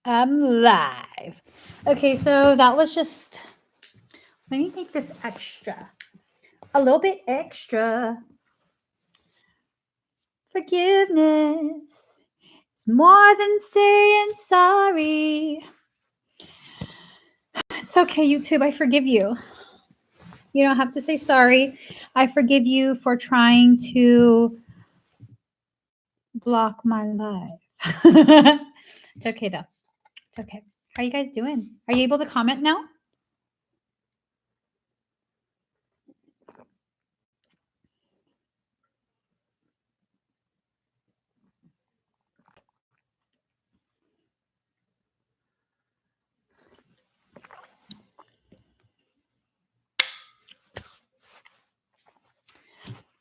I'm live. Okay, so that was just, let me make this extra. A little bit extra. Forgiveness is more than saying sorry. It's okay, YouTube. I forgive you. You don't have to say sorry. I forgive you for trying to block my life. It's okay, though. It's okay. How are you guys doing? Are you able to comment now?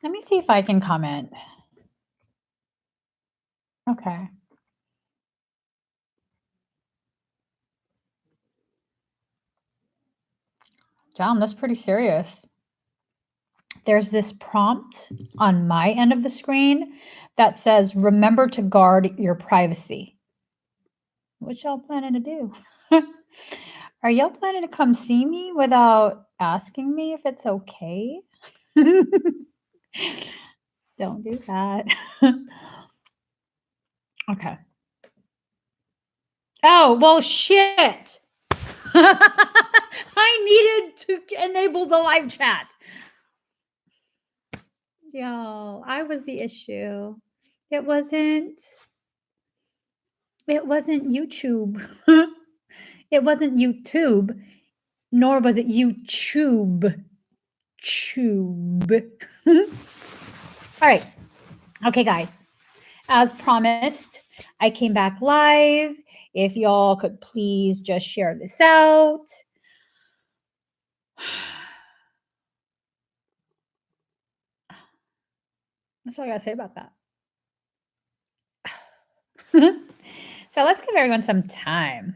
Let me see if I can comment. Okay. John, that's pretty serious. There's this prompt on my end of the screen that says, remember to guard your privacy. What y'all planning to do? Are y'all planning to come see me without asking me if it's okay? Don't do that. Okay. Oh, well, shit. I needed to enable the live chat. Y'all, I was the issue. It wasn't YouTube. It wasn't YouTube, nor was it YouTube. All right. Okay, guys. As promised, I came back live. If y'all could please just share this out. That's all I got to say about that. So let's give everyone some time.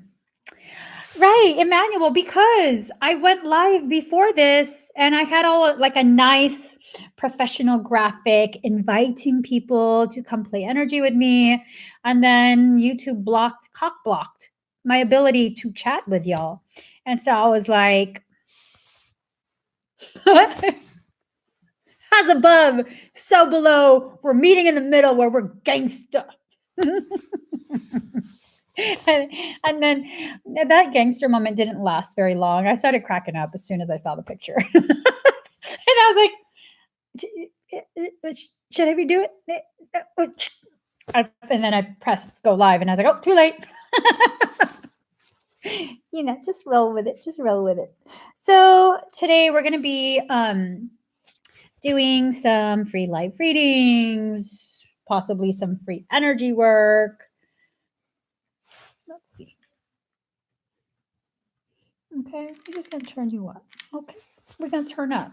Right, Emmanuel, because I went live before this and I had all like a nice professional graphic inviting people to come play energy with me. And then YouTube cock blocked my ability to chat with y'all. And so I was like, as above, so below, we're meeting in the middle where we're gangsta. And then that gangster moment didn't last very long. I started cracking up as soon as I saw the picture. And I was like, should I redo it? And then I pressed go live and I was like, oh, too late. Just roll with it. Just roll with it. So today we're going to be doing some free live readings, possibly some free energy work. Let's see. Okay, we're just going to turn you up. Okay, we're going to turn up.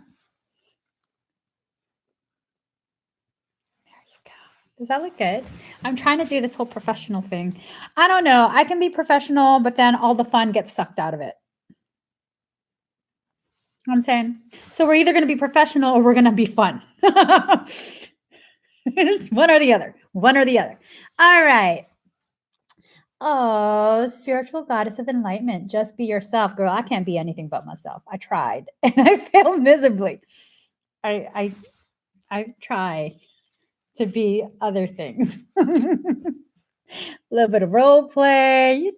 There you go. Does that look good? I'm trying to do this whole professional thing. I don't know. I can be professional, but then all the fun gets sucked out of it. You know what I'm saying? So we're either going to be professional or we're going to be fun. It's one or the other. One or the other. All right. Oh, spiritual goddess of enlightenment. Just be yourself. Girl, I can't be anything but myself. I tried and I failed miserably. I try to be other things. A little bit of role play,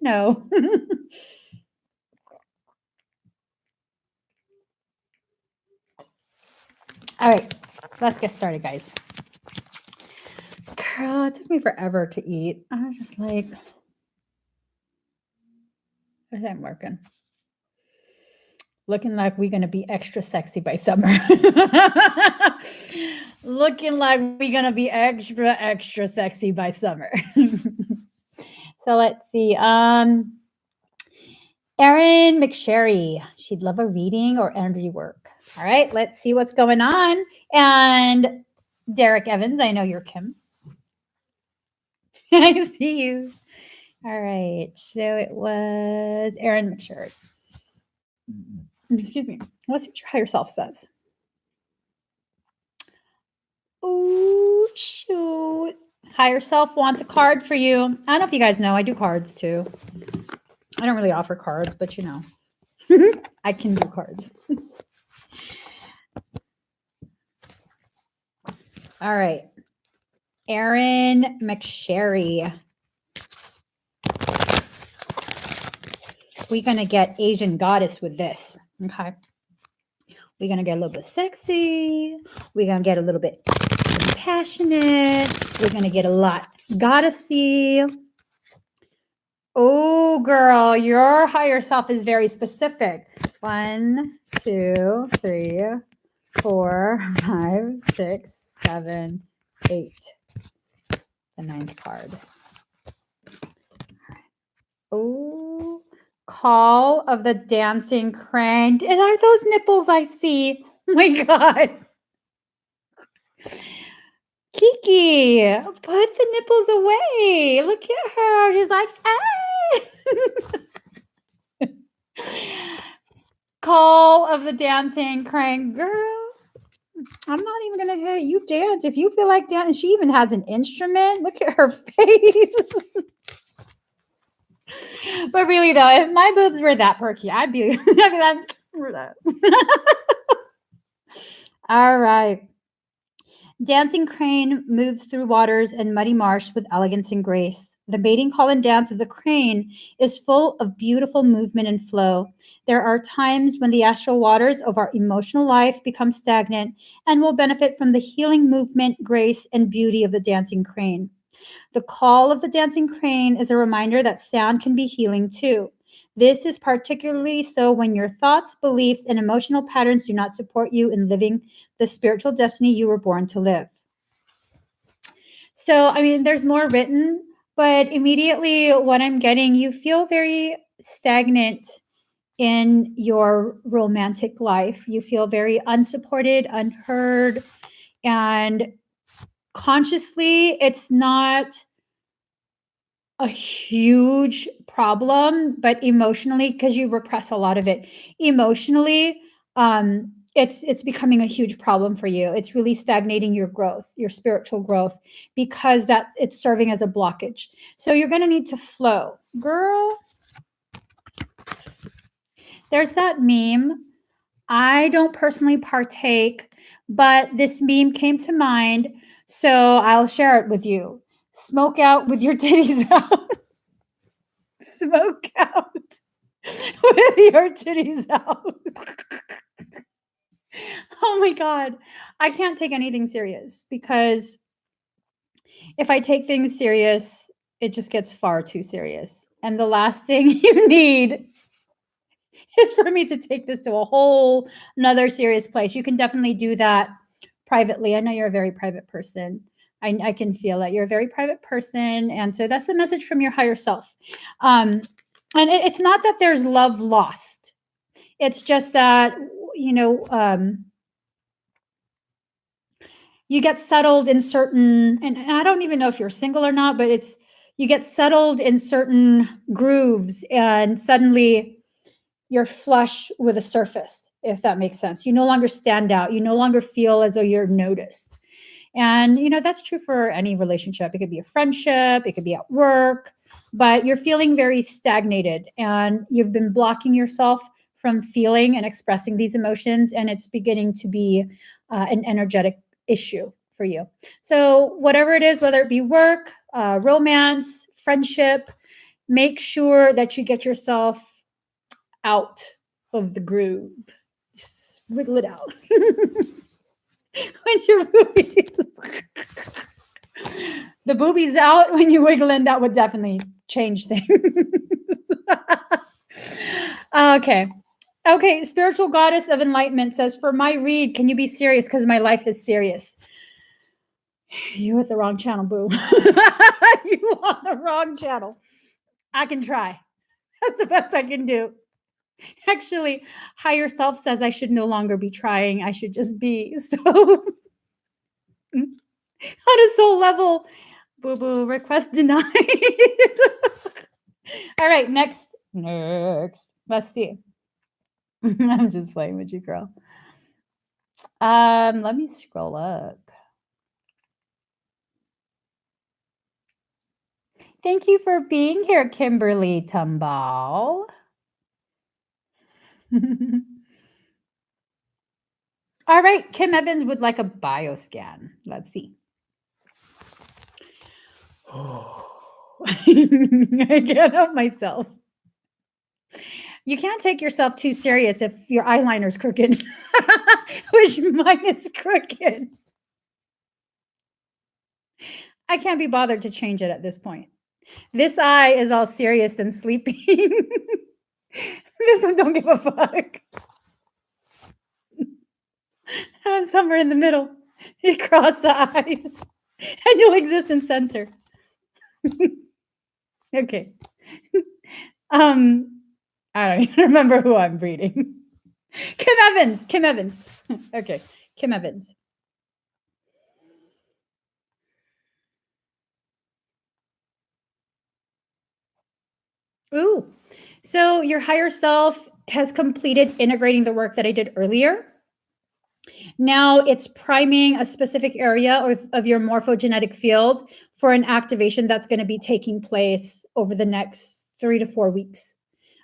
All right, let's get started, guys. Girl, it took me forever to eat. I was just like, it ain't working. Looking like we're going to be extra sexy by summer. Looking like we're going to be extra sexy by summer. So let's see. Erin McSherry, she'd love a reading or energy work. All right, let's see what's going on. And Derek Evans, I know you're Kim. I see you. All right, so it was Erin McSherry. Excuse me. Let's see what your higher self says. Oh, shoot. Higher self wants a card for you. I don't know if you guys know, I do cards too. I don't really offer cards, but I can do cards. All right. Erin McSherry. We're going to get Asian goddess with this. Okay. We're going to get a little bit sexy. We're going to get a little bit passionate. We're going to get a lot goddessy. Oh, girl, your higher self is very specific. 1, 2, 3, 4, 5, 6, 7, 8. The 9th card. Oh, call of the dancing crane. And are those nipples I see? Oh my God. Kiki, put the nipples away. Look at her. She's like, ah. Call of the dancing crane. Girl, I'm not even going to hit you dance. If you feel like dancing, she even has an instrument. Look at her face. But really, though, if my boobs were that perky, I'd be like, for that. All right. Dancing crane moves through waters and muddy marsh with elegance and grace. The mating call and dance of the crane is full of beautiful movement and flow. There are times when the astral waters of our emotional life become stagnant and will benefit from the healing movement, grace, and beauty of the dancing crane. The call of the dancing crane is a reminder that sound can be healing too. This is particularly so when your thoughts, beliefs, and emotional patterns do not support you in living the spiritual destiny you were born to live. So, I mean, there's more written, but immediately what I'm getting, you feel very stagnant in your romantic life. You feel very unsupported, unheard, and consciously, it's not a huge problem, but emotionally, because you repress a lot of it, emotionally, it's becoming a huge problem for you. It's really stagnating your growth, your spiritual growth, because that it's serving as a blockage. So you're going to need to flow, girl. There's that meme. I don't personally partake, but this meme came to mind, so I'll share it with you. Smoke out with your titties out. Smoke out with your titties out. Oh my God. I can't take anything serious because if I take things serious, it just gets far too serious. And the last thing you need is for me to take this to a whole another serious place. You can definitely do that privately. I know you're a very private person. I can feel it. You're a very private person. And so that's the message from your higher self. And it's not that there's love lost. It's just that, you get settled in certain, and I don't even know if you're single or not, but you get settled in certain grooves and suddenly you're flush with a surface, if that makes sense. You no longer stand out. You no longer feel as though you're noticed. And, that's true for any relationship. It could be a friendship, it could be at work, but you're feeling very stagnated and you've been blocking yourself from feeling and expressing these emotions. And it's beginning to be an energetic issue for you. So, whatever it is, whether it be work, romance, friendship, make sure that you get yourself out of the groove. Just wiggle it out. When your boobies, the boobies out when you wiggle in, that would definitely change things. Okay, spiritual goddess of enlightenment says, for my read, can you be serious? Because my life is serious. You hit the wrong channel, boo. You on the wrong channel. I can try. That's the best I can do. Actually, higher self says I should no longer be trying. I should just be. So on a soul level, boo-boo, request denied. All right, next. Let's see. I'm just playing with you, girl. Let me scroll up. Thank you for being here, Kimberly Tumbal. All right, Kim Evans would like a bioscan. Let's see. I can't help myself. You can't take yourself too serious if your eyeliner's crooked, which mine is crooked. I can't be bothered to change it at this point. This eye is all serious and sleeping. This one don't give a fuck. I'm somewhere in the middle. You cross the eyes and you'll exist in center. Okay. I don't even remember who I'm reading. Kim Evans. Kim Evans. Okay. Kim Evans. Ooh. So your higher self has completed integrating the work that I did earlier. Now it's priming a specific area of your morphogenetic field for an activation that's going to be taking place over the next 3 to 4 weeks.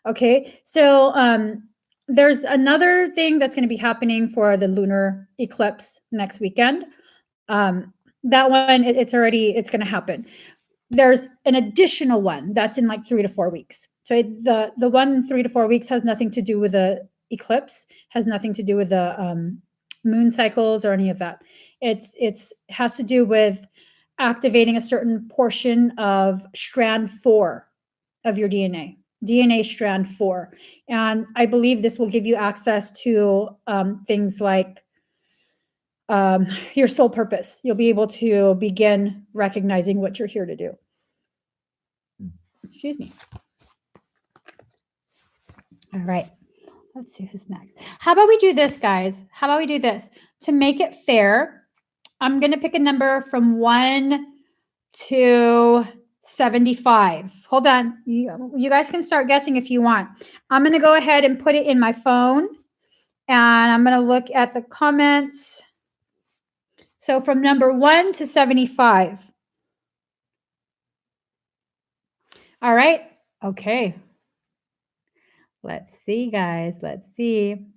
Okay. So there's another thing that's going to be happening for the lunar eclipse next weekend. That one, it's going to happen. There's an additional one that's in like 3 to 4 weeks. So the one 3 to 4 weeks has nothing to do with the eclipse, has nothing to do with the moon cycles or any of that. It's has to do with activating a certain portion of strand 4 of your DNA strand 4. And I believe this will give you access to things like your soul purpose. You'll be able to begin recognizing what you're here to do. Excuse me. All right. Let's see who's next. How about we do this, guys? How about we do this? To make it fair, I'm going to pick a number from 1 to 75. Hold on. You guys can start guessing if you want. I'm going to go ahead and put it in my phone, and I'm going to look at the comments. So from number 1 to 75. All right. Okay. Let's see, guys. Let's see.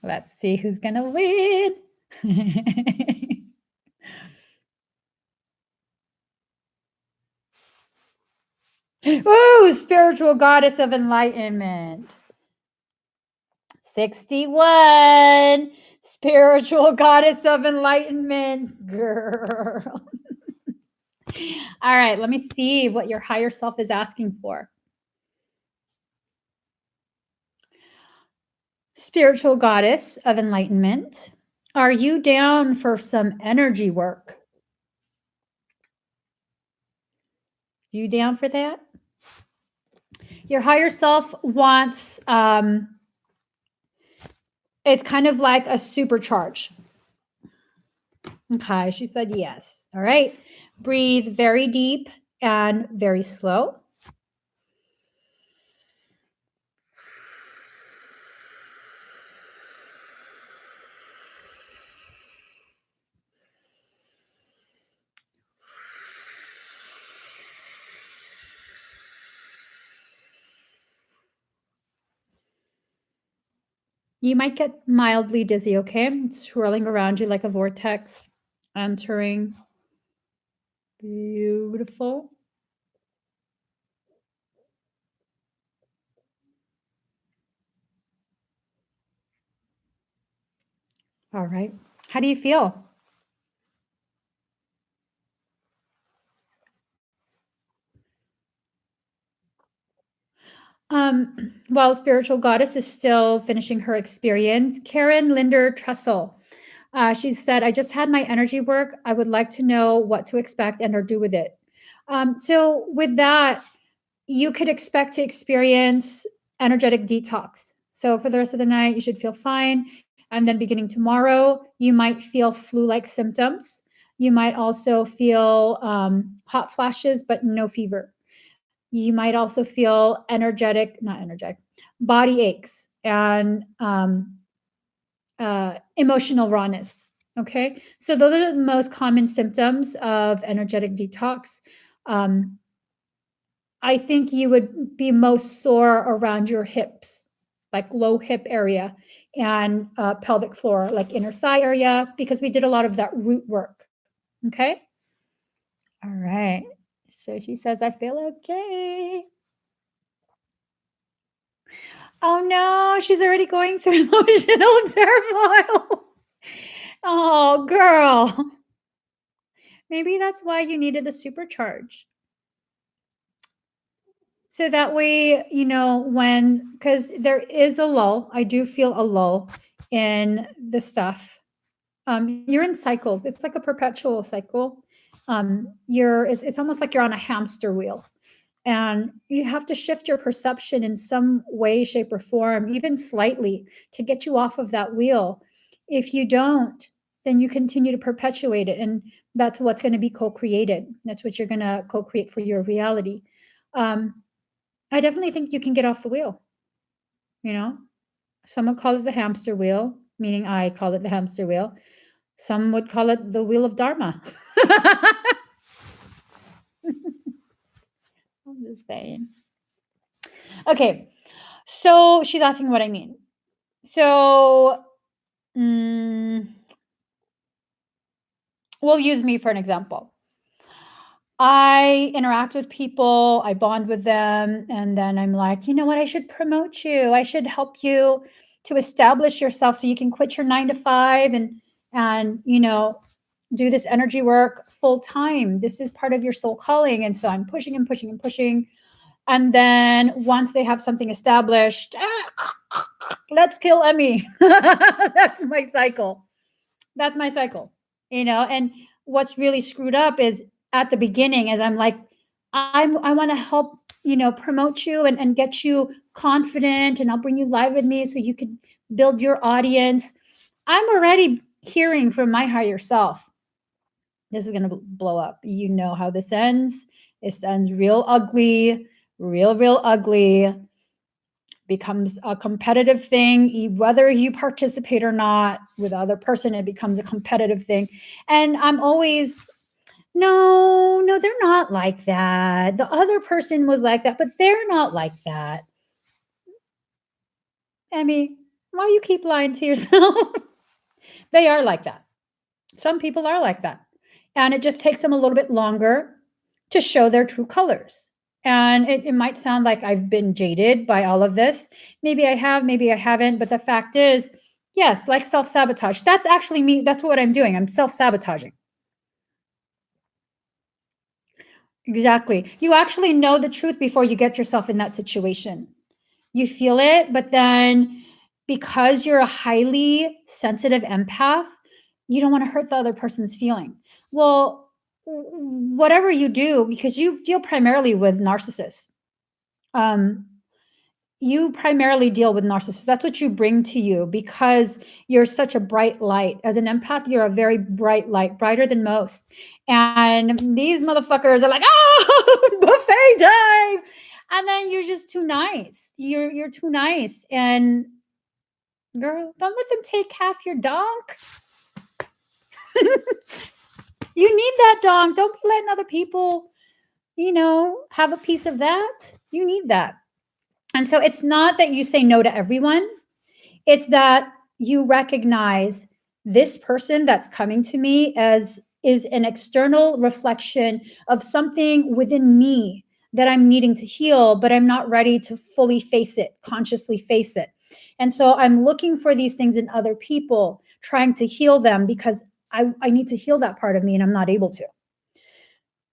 Let's see who's going to win. Ooh, spiritual goddess of enlightenment. 61. Spiritual goddess of enlightenment, girl. All right, let me see what your higher self is asking for. Spiritual goddess of enlightenment, are you down for some energy work? You down for that? Your higher self wants, it's kind of like a supercharge. Okay, she said yes. All right. Breathe very deep and very slow. You might get mildly dizzy, okay? It's swirling around you like a vortex, entering. Beautiful. All right. How do you feel? Well, spiritual goddess is still finishing her experience. Karen Linder Trussell. She said, I just had my energy work. I would like to know what to expect and or do with it. So with that, you could expect to experience energetic detox. So for the rest of the night, you should feel fine. And then beginning tomorrow, you might feel flu-like symptoms. You might also feel hot flashes, but no fever. You might also feel not energetic, body aches and emotional rawness. Okay. So those are the most common symptoms of energetic detox. Um, I think you would be most sore around your hips, like low hip area, and pelvic floor, like inner thigh area, because we did a lot of that root work. Okay. All right. So she says, I feel okay. Oh no, she's already going through emotional turmoil. Oh, girl. Maybe that's why you needed the supercharge. So that way, when, because there is a lull, I do feel a lull in the stuff. You're in cycles. It's like a perpetual cycle. It's almost like you're on a hamster wheel, and you have to shift your perception in some way, shape, or form, even slightly, to get you off of that wheel. If you don't, then you continue to perpetuate it, and that's what's going to be co-created. That's what you're going to co-create for your reality. Um, I definitely think you can get off the wheel. You know, some would call it the hamster wheel, meaning I call it the hamster wheel. Some would call it the wheel of Dharma. I'm just saying. Okay, so she's asking what I mean. So, we'll use me for an example. I interact with people, I bond with them, and then I'm like, you know what? I should promote you. I should help you to establish yourself so you can quit your 9 to 5 and do this energy work full time. This is part of your soul calling. And so I'm pushing and pushing and pushing. And then once they have something established, let's kill Emmy. That's my cycle. That's my cycle. And what's really screwed up is at the beginning, as I'm like, I want to help, promote you and get you confident, and I'll bring you live with me so you can build your audience. I'm already hearing from my higher self, this is going to blow up. You know how this ends. It ends real ugly, real ugly, becomes a competitive thing. Whether you participate or not with the other person, it becomes a competitive thing. And I'm always, no, they're not like that. The other person was like that, but they're not like that. Emmy, why you keep lying to yourself? They are like that. Some people are like that. And it just takes them a little bit longer to show their true colors. And it might sound like I've been jaded by all of this. Maybe I have, maybe I haven't. But the fact is, yes, like self sabotage. That's actually me. That's what I'm doing. I'm self sabotaging. Exactly. You actually know the truth before you get yourself in that situation. You feel it, but then because you're a highly sensitive empath, you don't want to hurt the other person's feeling. Well, whatever you do, because you deal primarily with narcissists. You primarily deal with narcissists. That's what you bring to you because you're such a bright light. As an empath, you're a very bright light, brighter than most. And these motherfuckers are like, oh, buffet time. And then you're just too nice. You're too nice. And girl, don't let them take half your donk. You need that donk. Don't be letting other people, have a piece of that. You need that. And so it's not that you say no to everyone. It's that you recognize this person that's coming to me as is an external reflection of something within me that I'm needing to heal, but I'm not ready to fully face it, consciously face it. And so I'm looking for these things in other people, trying to heal them because I need to heal that part of me and I'm not able to.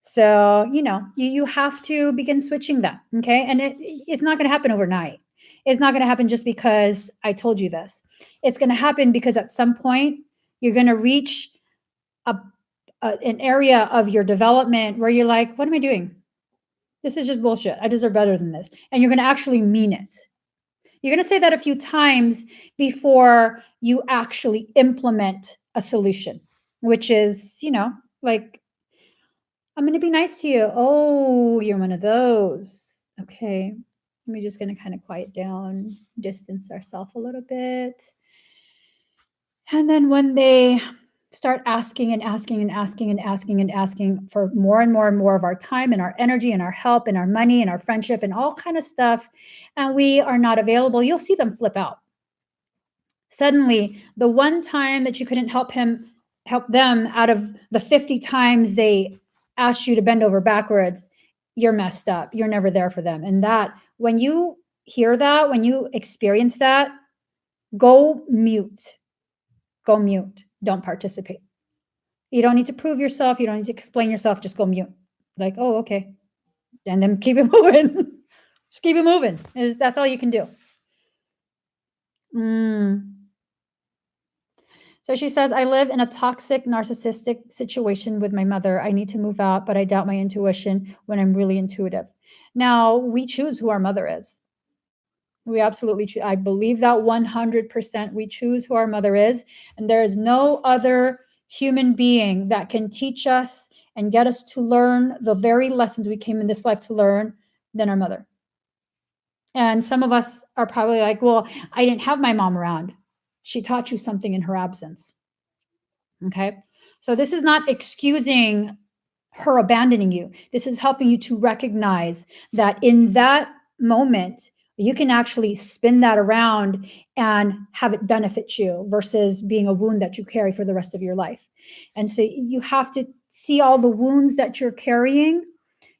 So, you have to begin switching that. Okay. And it's not going to happen overnight. It's not going to happen just because I told you this. It's going to happen because at some point you're going to reach an area of your development where you're like, what am I doing? This is just bullshit. I deserve better than this. And you're going to actually mean it. You're going to say that a few times before you actually implement a solution, which is, like, I'm going to be nice to you. Oh, you're one of those. Okay. We're just going to kind of quiet down, distance ourselves a little bit. And then when they start asking and asking and asking and asking and asking for more and more and more of our time and our energy and our help and our money and our friendship and all kind of stuff, and we are not available, you'll see them flip out. Suddenly, the one time that you couldn't help them out of the 50 times they asked you to bend over backwards, you're messed up. You're never there for them. And that, when you hear that, when you experience that, go mute. Go mute. Don't participate. You don't need to prove yourself. You don't need to explain yourself. Just go mute. Like, oh, okay. And then keep it moving. Just keep it moving. That's all you can do. So she says, I live in a toxic, narcissistic situation with my mother. I need to move out, but I doubt my intuition when I'm really intuitive. Now, we choose who our mother is. We absolutely choose. I believe that 100%. We choose who our mother is. And there is no other human being that can teach us and get us to learn the very lessons we came in this life to learn than our mother. And some of us are probably like, well, I didn't have my mom around. She taught you something in her absence. Okay. So this is not excusing her abandoning you. This is helping you to recognize that in that moment, you can actually spin that around and have it benefit you versus being a wound that you carry for the rest of your life. And so you have to see all the wounds that you're carrying.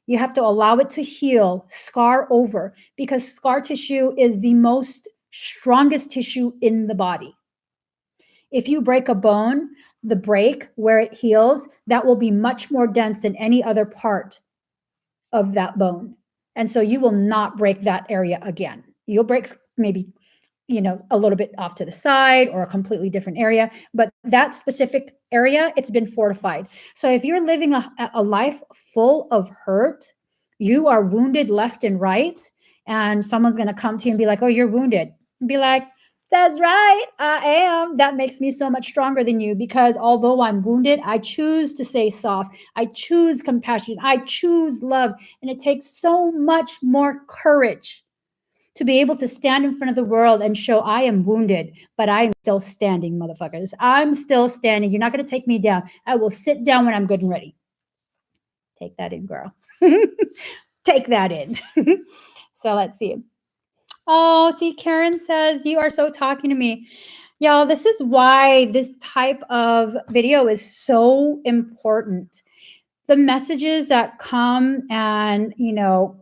You have to allow it to heal, scar over, because scar tissue is the most strongest tissue in the body. If you break a bone, the break where it heals, that will be much more dense than any other part of that bone. And so you will not break that area again. You'll break maybe, a little bit off to the side or a completely different area, but that specific area, it's been fortified. So if you're living a life full of hurt, you are wounded left and right, and someone's going to come to you and be like, oh, you're wounded. And be like, that's right, I am. That makes me so much stronger than you, because although I'm wounded, I choose to stay soft. I choose compassion. I choose love. And it takes so much more courage to be able to stand in front of the world and show I am wounded, but I am still standing, motherfuckers. I'm still standing. You're not going to take me down. I will sit down when I'm good and ready. Take that in, girl. Take that in. So let's see. Oh, see, Karen says, you are so talking to me. Y'all, this is why this type of video is so important. The messages that come and,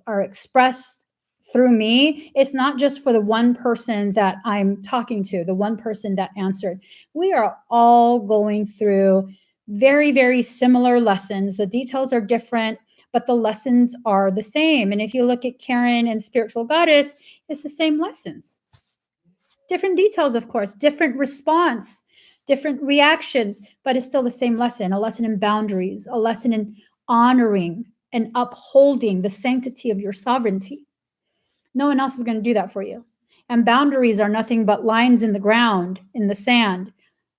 are expressed through me, it's not just for the one person that I'm talking to, the one person that answered. We are all going through very, very similar lessons. The details are different, but the lessons are the same. And if you look at Karen and Spiritual Goddess, it's the same lessons. Different details, of course, different response, different reactions, but it's still the same lesson, a lesson in boundaries, a lesson in honoring and upholding the sanctity of your sovereignty. No one else is going to do that for you. And boundaries are nothing but lines in the ground, in the sand,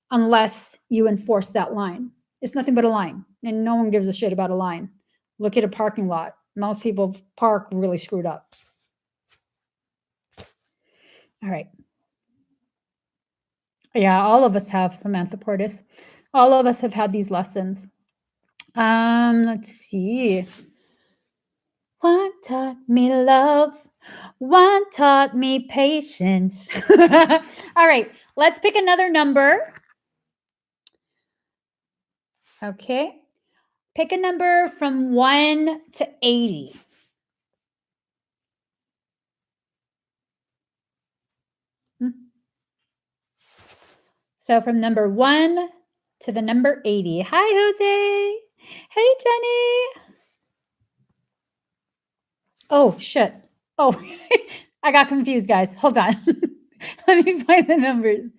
unless you enforce that line. It's nothing but a line, and no one gives a shit about a line. Look at a parking lot. Most people park really screwed up. All right. Yeah, all of us have, Samantha Portis. All of us have had these lessons. Let's see. One taught me love. One taught me patience. All right, let's pick another number. Okay. Pick a number from 1 to 80. So from number 1 to the number 80. Hi, Jose. Hey, Jenny. Oh, shit. Oh, I got confused, guys. Hold on. Let me find the numbers.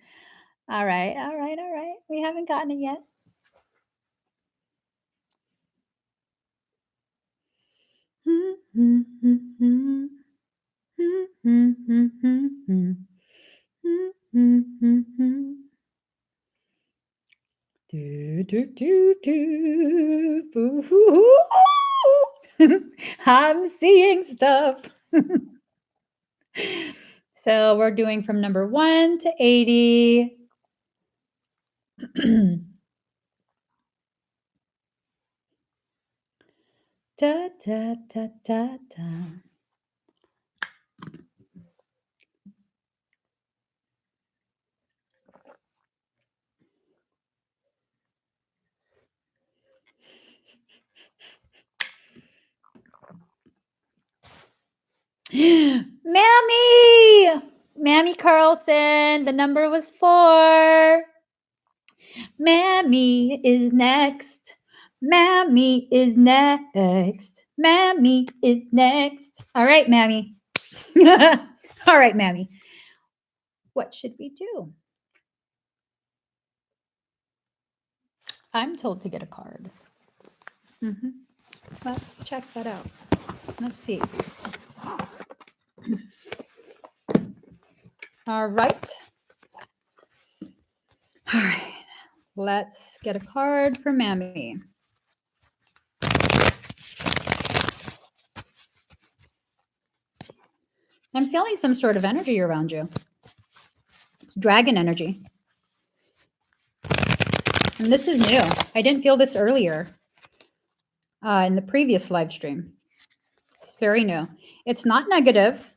All right. We haven't gotten it yet. I'm seeing stuff. So we're doing from number 1 to 80. Da, da, da, da, da. Mammy! Mammy Carlson, the number was 4. Mammy is next. Mammy is next. Mammy is next. All right, Mammy. All right, Mammy. What should we do? I'm told to get a card. Let's check that out. Let's see. All right. All right. Let's get a card for Mammy. I'm feeling some sort of energy around you. It's dragon energy. And this is new. I didn't feel this earlier in the previous live stream. It's very new. It's not negative.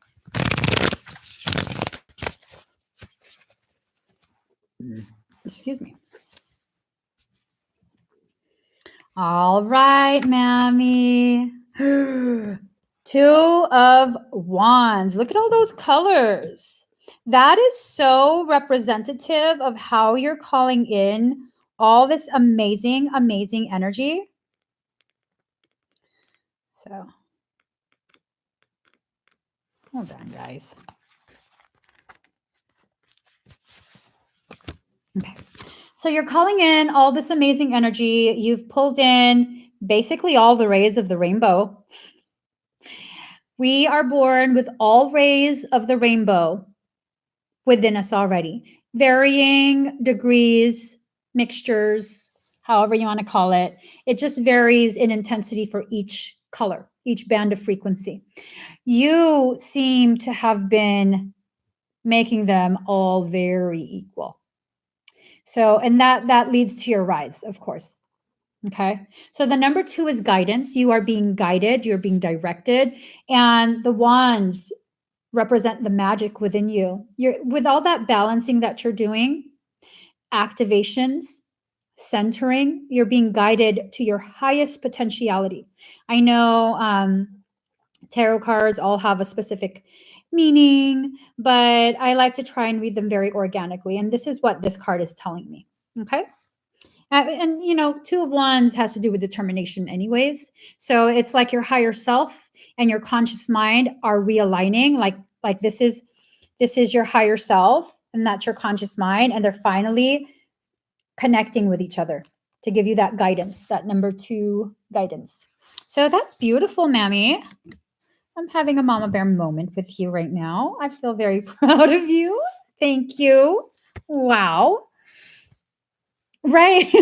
Excuse me. All right, Mammy. 2 of Wands. Look at all those colors. That is so representative of how you're calling in all this amazing, amazing energy. So, hold on, guys. Okay. So you're calling in all this amazing energy. You've pulled in basically all the rays of the rainbow. We are born with all rays of the rainbow within us already, varying degrees, mixtures, however you want to call it. It just varies in intensity for each color, each band of frequency. You seem to have been making them all very equal. So, and that leads to your rise, of course. Okay. So the number 2 is guidance. You are being guided, you're being directed, and the wands represent the magic within you. You're with all that balancing that you're doing, activations, centering, you're being guided to your highest potentiality. I know tarot cards all have a specific meaning, but I like to try and read them very organically. And this is what this card is telling me. Okay. And you know, 2 of Wands has to do with determination, anyways. So it's like your higher self and your conscious mind are realigning. Like this is your higher self, and that's your conscious mind, and they're finally connecting with each other to give you that guidance, that number 2 guidance. So that's beautiful, Mammy. I'm having a mama bear moment with you right now. I feel very proud of you. Thank you. Wow. Right.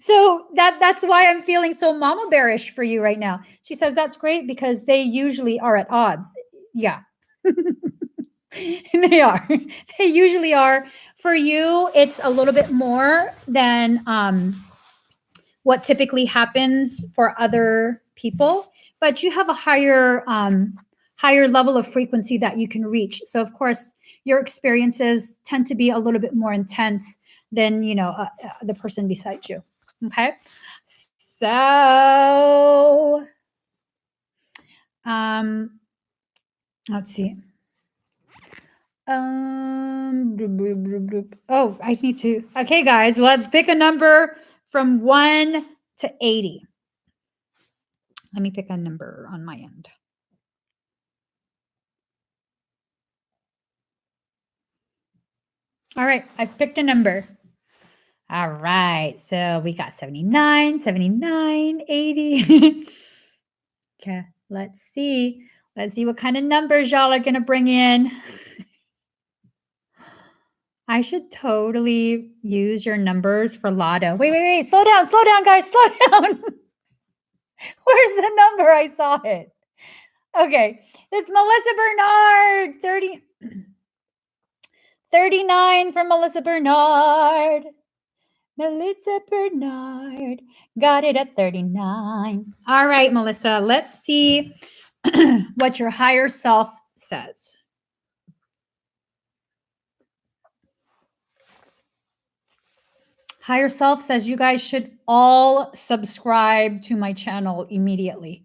So that's why I'm feeling so mama bearish for you right now. She says that's great because they usually are at odds. Yeah. They are. They usually are. For you, it's a little bit more than what typically happens for other people, but you have a higher level of frequency that you can reach. So of course, your experiences tend to be a little bit more intense than the person beside you. Okay, so let's see. Oh, I need to. Okay, guys, let's pick a number from 1 to 80. Let me pick a number on my end. All right, I picked a number. All right, so we got 79, 79, 80. Okay, let's see. Let's see what kind of numbers y'all are going to bring in. I should totally use your numbers for lotto. Wait. Slow down, guys. Slow down. Where's the number? I saw it. Okay, it's Melissa Bernard. 39 from Melissa Bernard. Melissa Bernard, Got it at 39. All right, Melissa, let's see what your higher self says. Higher self says you guys should all subscribe to my channel immediately.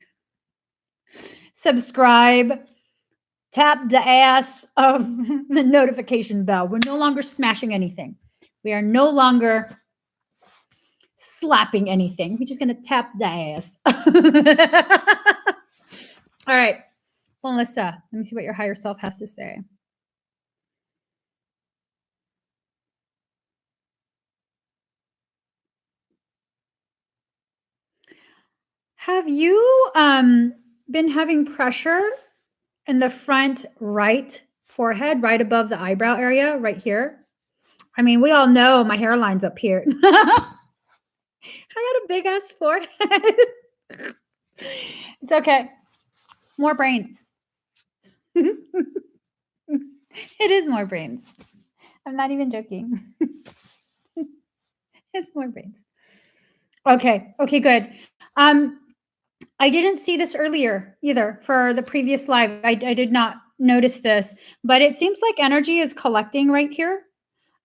Subscribe, tap the ass of the notification bell. We're no longer smashing anything. We are no longer slapping anything. We're just going to tap the ass. All right, Melissa, let me see what your higher self has to say. Have you been having pressure in the front right forehead, right above the eyebrow area, right here? I mean, we all know my hairline's up here. I got a big ass forehead. It's okay. More brains. It is more brains. I'm not even joking. It's more brains. Okay. Okay, good. I didn't see this earlier either for the previous live. I did not notice this, but it seems like energy is collecting right here.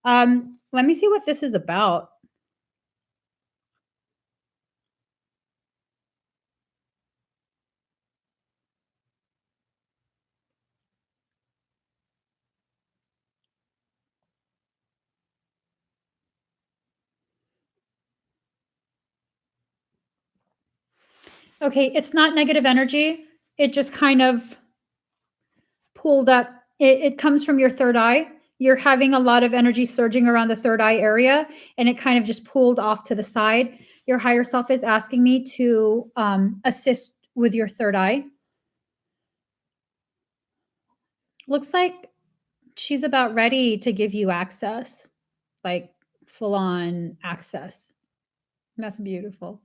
Let me see what this is about. Okay, it's not negative energy. It just kind of pulled up. It comes from your third eye. You're having a lot of energy surging around the third eye area, and it kind of just pulled off to the side. Your higher self is asking me to assist with your third eye. Looks like she's about ready to give you access, like full on access. That's beautiful.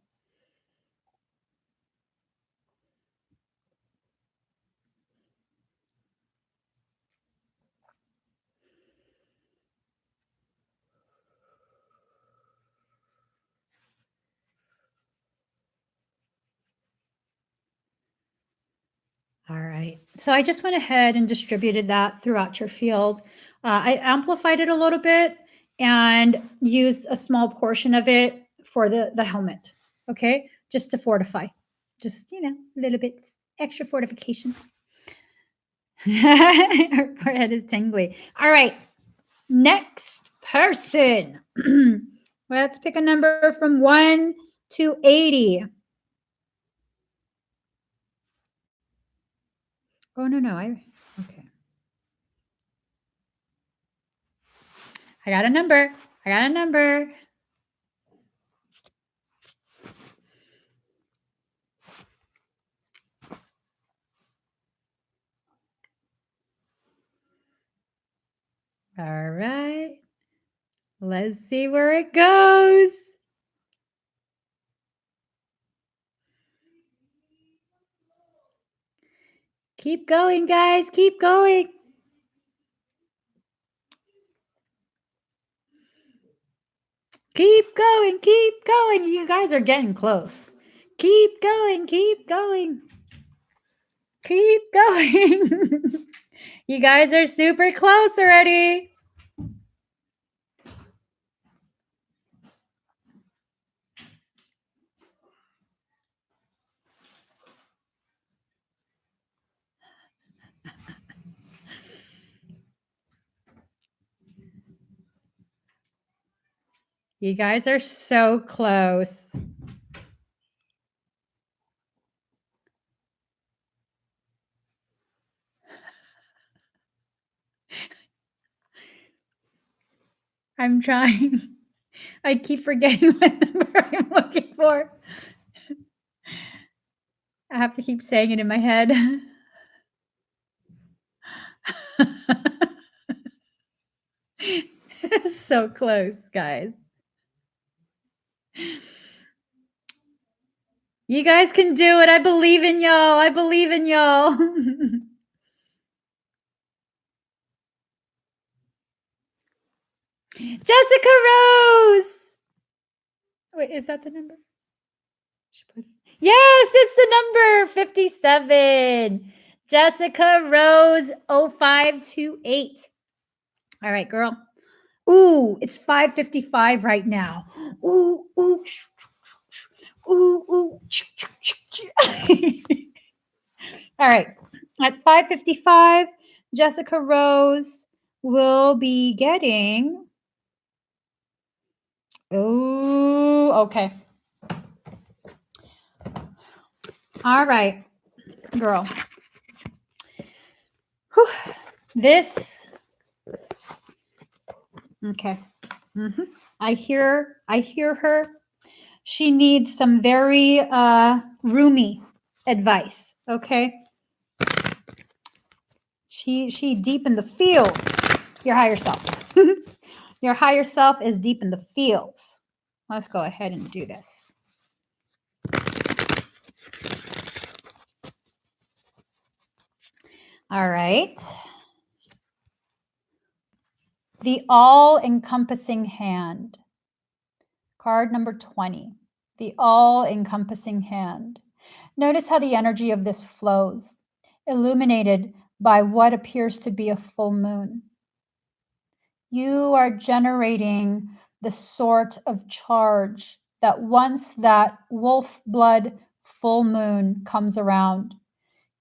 All right. So I just went ahead and distributed that throughout your field. I amplified it a little bit and used a small portion of it for the helmet. Okay. Just to fortify, just, a little bit extra fortification. Her forehead is tingly. All right. Next person. Let's pick a number from 1 to 80. Oh, no. Okay. I got a number. All right. Let's see where it goes. Keep going, guys. Keep going. Keep going. Keep going. You guys are getting close. Keep going. Keep going. Keep going. You guys are super close already. You guys are so close. I'm trying. I keep forgetting what number I'm looking for. I have to keep saying it in my head. So close, guys. You guys can do it. I believe in y'all. Jessica Rose. Wait, is that the number? Yes, it's the number 57. Jessica Rose 0528. All right, girl. Ooh, it's 5:55 right now. Ooh, ooh, ooh, ooh. All right. At 5:55, Jessica Rose will be getting. Oh, okay. All right, girl. Whew. This. Okay. Mm-hmm. I hear her. She needs some very roomy advice. Okay. She deep in the fields. Your higher self. Your higher self is deep in the fields. Let's go ahead and do this. All right. The all-encompassing hand. Card number 20. The all-encompassing hand. Notice how the energy of this flows, illuminated by what appears to be a full moon. You are generating the sort of charge that once that wolf blood full moon comes around,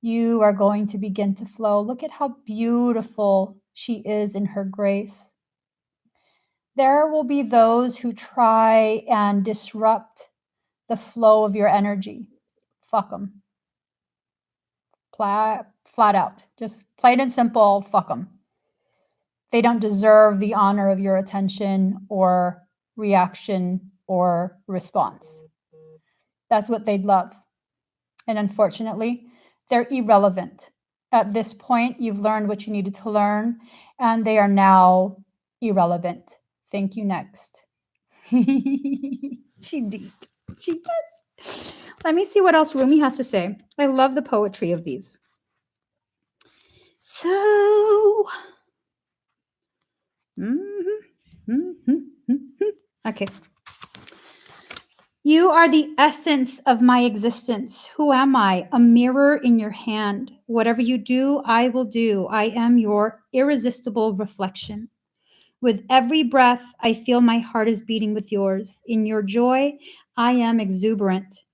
you are going to begin to flow. Look at how beautiful she is in her grace. There will be those who try and disrupt the flow of your energy. Fuck them. Flat out. Just plain and simple, fuck them. They don't deserve the honor of your attention or reaction or response. That's what they'd love. And unfortunately, they're irrelevant. At this point, you've learned what you needed to learn, and they are now irrelevant. Thank you, next. She deep. She does. Let me see what else Rumi has to say. I love the poetry of these. So, okay. You are the essence of my existence. Who am I? A mirror in your hand. Whatever you do, I will do. I am your irresistible reflection. With every breath, I feel my heart is beating with yours. In your joy, I am exuberant.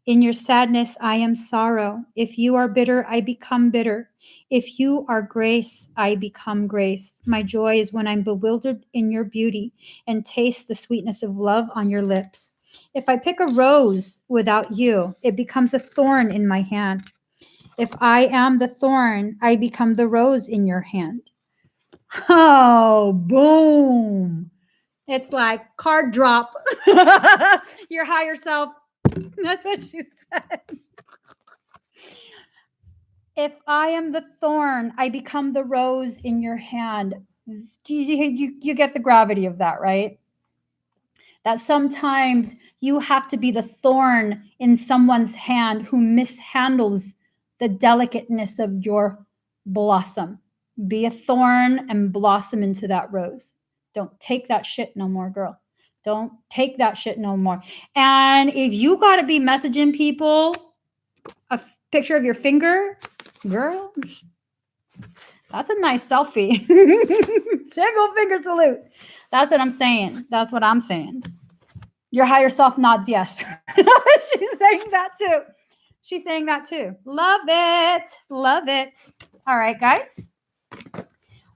In your sadness, I am sorrow. If you are bitter, I become bitter. If you are grace, I become grace. My joy is when I'm bewildered in your beauty and taste the sweetness of love on your lips. If I pick a rose without you, it becomes a thorn in my hand. If I am the thorn, I become the rose in your hand. Oh, boom. It's like card drop. Your higher self. That's what she said. If I am the thorn, I become the rose in your hand. You get the gravity of that, right? That sometimes you have to be the thorn in someone's hand who mishandles the delicateness of your blossom. Be a thorn and blossom into that rose. Don't take that shit no more, girl. Don't take that shit no more. And if you got to be messaging people a picture of your finger, girl, that's a nice selfie. Single finger salute. That's what I'm saying. That's what I'm saying. Your higher self nods yes. She's saying that too. She's saying that too. Love it. Love it. All right, guys.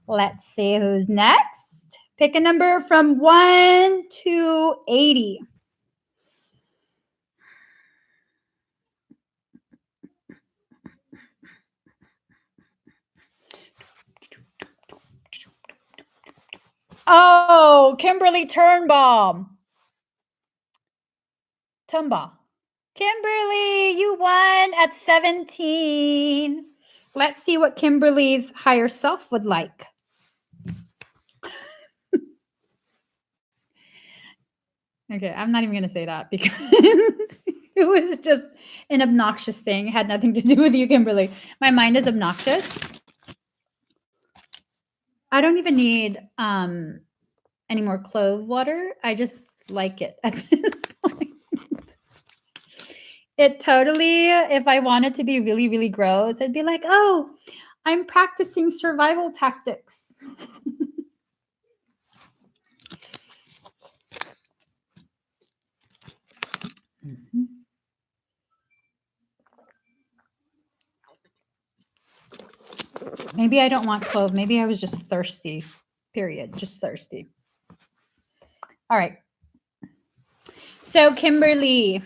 Let's see who's next. Pick a number from 1 to 80. Oh, Kimberly Turnbaum. Tumba. Kimberly, you won at 17. Let's see what Kimberly's higher self would like. Okay, I'm not even going to say that because it was just an obnoxious thing. It had nothing to do with you, Kimberly. My mind is obnoxious. I don't even need any more clove water. I just like it at this point. It totally, if I wanted to be really, really gross, I'd be like, oh, I'm practicing survival tactics. Mhm. Maybe I don't want clove. Maybe I was just thirsty. Period. Just thirsty. All right. So, Kimberly,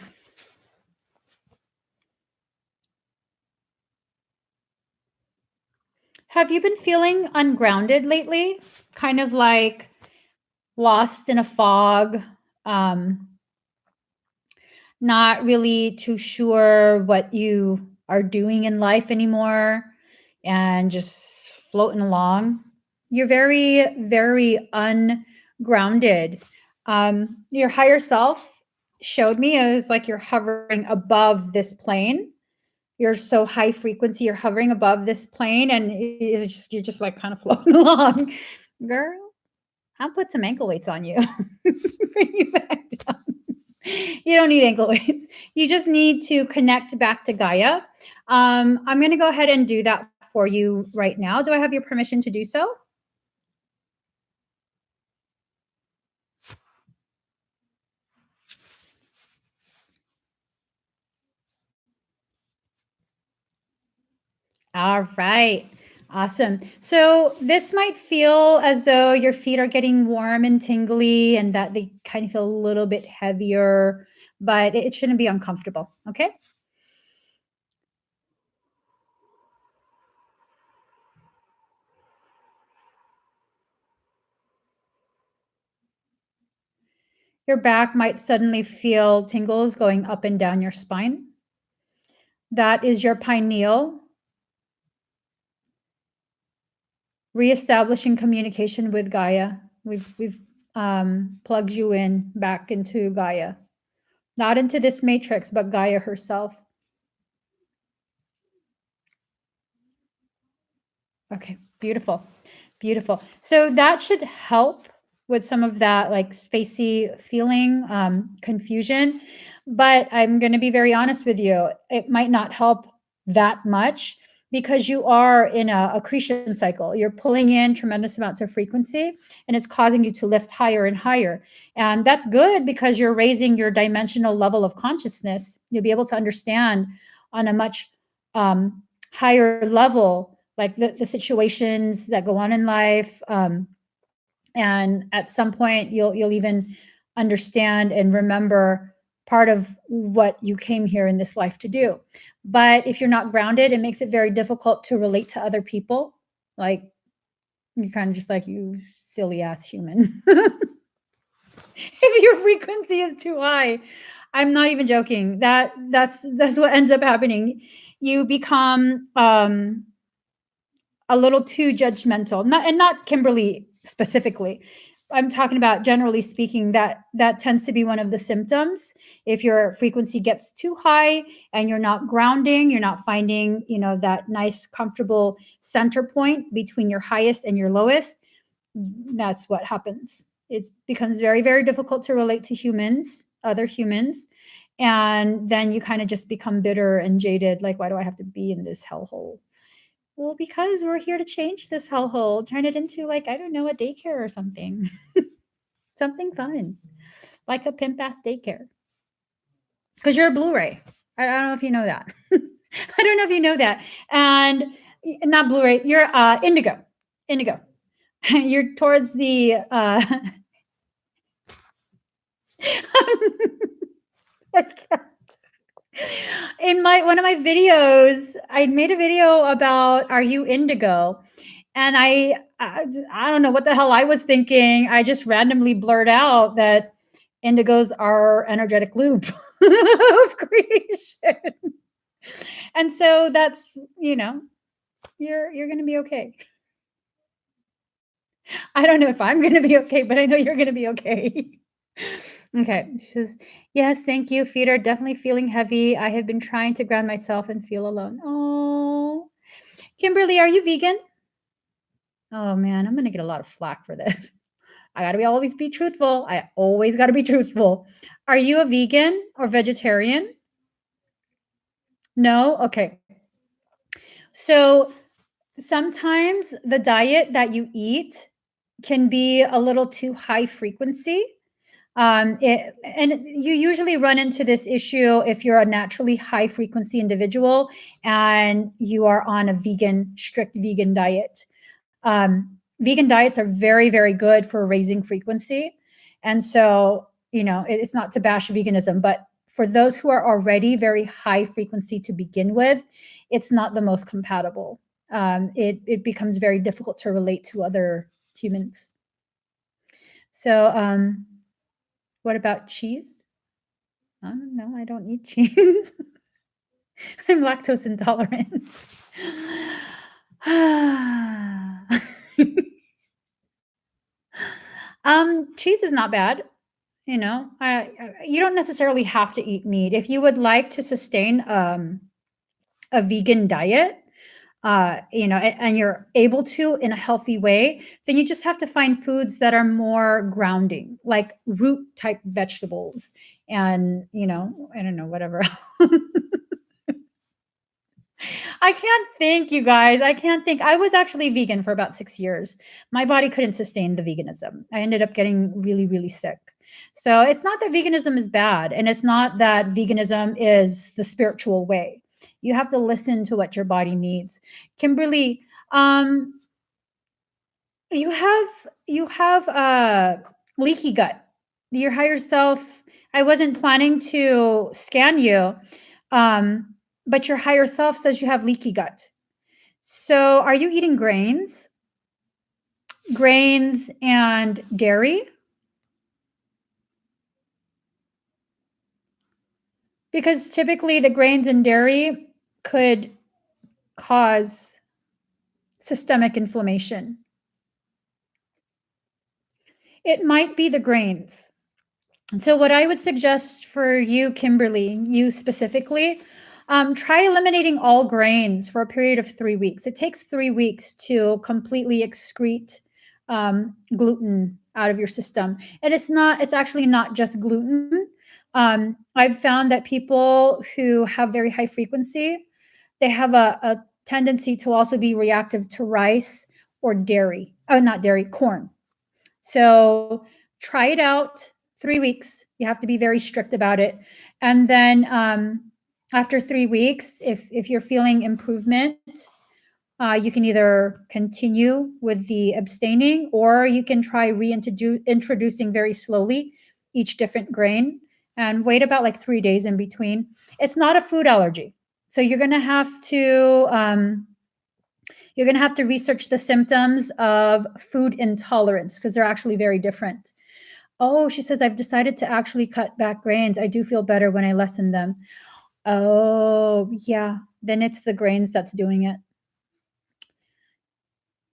have you been feeling ungrounded lately? Kind of like lost in a fog, um, not really too sure what you are doing in life anymore, and just floating along. You're very, very ungrounded. Your higher self showed me it was like you're hovering above this plane. You're so high frequency, you're hovering above this plane, and you're just like kind of floating along. Girl, I'll put some ankle weights on you. Bring you back down. You don't need ankle weights. You just need to connect back to Gaia. I'm going to go ahead and do that for you right now. Do I have your permission to do so? All right. Awesome. So this might feel as though your feet are getting warm and tingly and that they kind of feel a little bit heavier, but it shouldn't be uncomfortable. Okay. Your back might suddenly feel tingles going up and down your spine. That is your pineal reestablishing communication with Gaia. We've plugged you in back into Gaia, not into this matrix, but Gaia herself. Okay, beautiful, beautiful. So that should help with some of that like spacey feeling, confusion. But I'm going to be very honest with you, it might not help that much because you are in a accretion cycle. You're pulling in tremendous amounts of frequency and it's causing you to lift higher and higher. And that's good because you're raising your dimensional level of consciousness. You'll be able to understand on a much higher level like the situations that go on in life, and at some point you'll even understand and remember part of what you came here in this life to do. But if you're not grounded, it makes it very difficult to relate to other people. Like you're kind of just like, you silly ass human. If your frequency is too high, I'm not even joking, that's what ends up happening. You become a little too judgmental. Not Kimberly specifically. I'm talking about generally speaking, that tends to be one of the symptoms. If your frequency gets too high and you're not grounding, you're not finding, that nice comfortable center point between your highest and your lowest, that's what happens. It becomes very, very difficult to relate to humans, other humans. And then you kind of just become bitter and jaded. Like, why do I have to be in this hellhole? Well, because we're here to change this hellhole, turn it into like, I don't know, a daycare or something. Something fun. Like a pimp ass daycare. Because you're a Blu-ray. I don't know if you know that. I don't know if you know that. And not Blu-ray, you're indigo. Indigo. You're towards the in my one of my videos, I made a video about are you indigo? And I don't know what the hell I was thinking. I just randomly blurred out that indigos are energetic loop of creation. And so that's, you're going to be okay. I don't know if I'm going to be okay, but I know you're going to be okay. Okay. She says, yes, thank you. Feet are definitely feeling heavy. I have been trying to ground myself and feel alone. Oh, Kimberly, are you vegan? Oh man, I'm going to get a lot of flack for this. I got to be always be truthful. I always got to be truthful. Are you a vegan or vegetarian? No? Okay. So sometimes the diet that you eat can be a little too high frequency. And you usually run into this issue if you're a naturally high frequency individual and you are on a strict vegan diet. Vegan diets are very, very good for raising frequency. And so, it's not to bash veganism, but for those who are already very high frequency to begin with, it's not the most compatible. It becomes very difficult to relate to other humans. So, what about cheese? I don't know. I don't eat cheese. I'm lactose intolerant. Cheese is not bad. You don't necessarily have to eat meat. If you would like to sustain a vegan diet, and you're able to in a healthy way, then you just have to find foods that are more grounding, like root type vegetables and, I don't know, whatever else. I can't think, you guys. I can't think. I was actually vegan for about 6 years. My body couldn't sustain the veganism. I ended up getting really, really sick. So it's not that veganism is bad, and it's not that veganism is the spiritual way. You have to listen to what your body needs. Kimberly, you have leaky gut. Your higher self. I wasn't planning to scan you, um, but your higher self says you have leaky gut. So, are you eating grains and dairy? Because typically the grains and dairy could cause systemic inflammation. It might be the grains. So, what I would suggest for you, Kimberly, you specifically, try eliminating all grains for a period of 3 weeks. It takes 3 weeks to completely excrete gluten out of your system. And it's actually not just gluten. I've found that people who have very high frequency, they have a tendency to also be reactive to rice or dairy. Oh, not dairy, corn. So try it out 3 weeks. You have to be very strict about it. And then after 3 weeks, if you're feeling improvement, you can either continue with the abstaining or you can try introducing very slowly each different grain and wait about like 3 days in between. It's not a food allergy. So you're going to have to research the symptoms of food intolerance because they're actually very different. Oh, she says, I've decided to actually cut back grains. I do feel better when I lessen them. Oh, yeah. Then it's the grains that's doing it.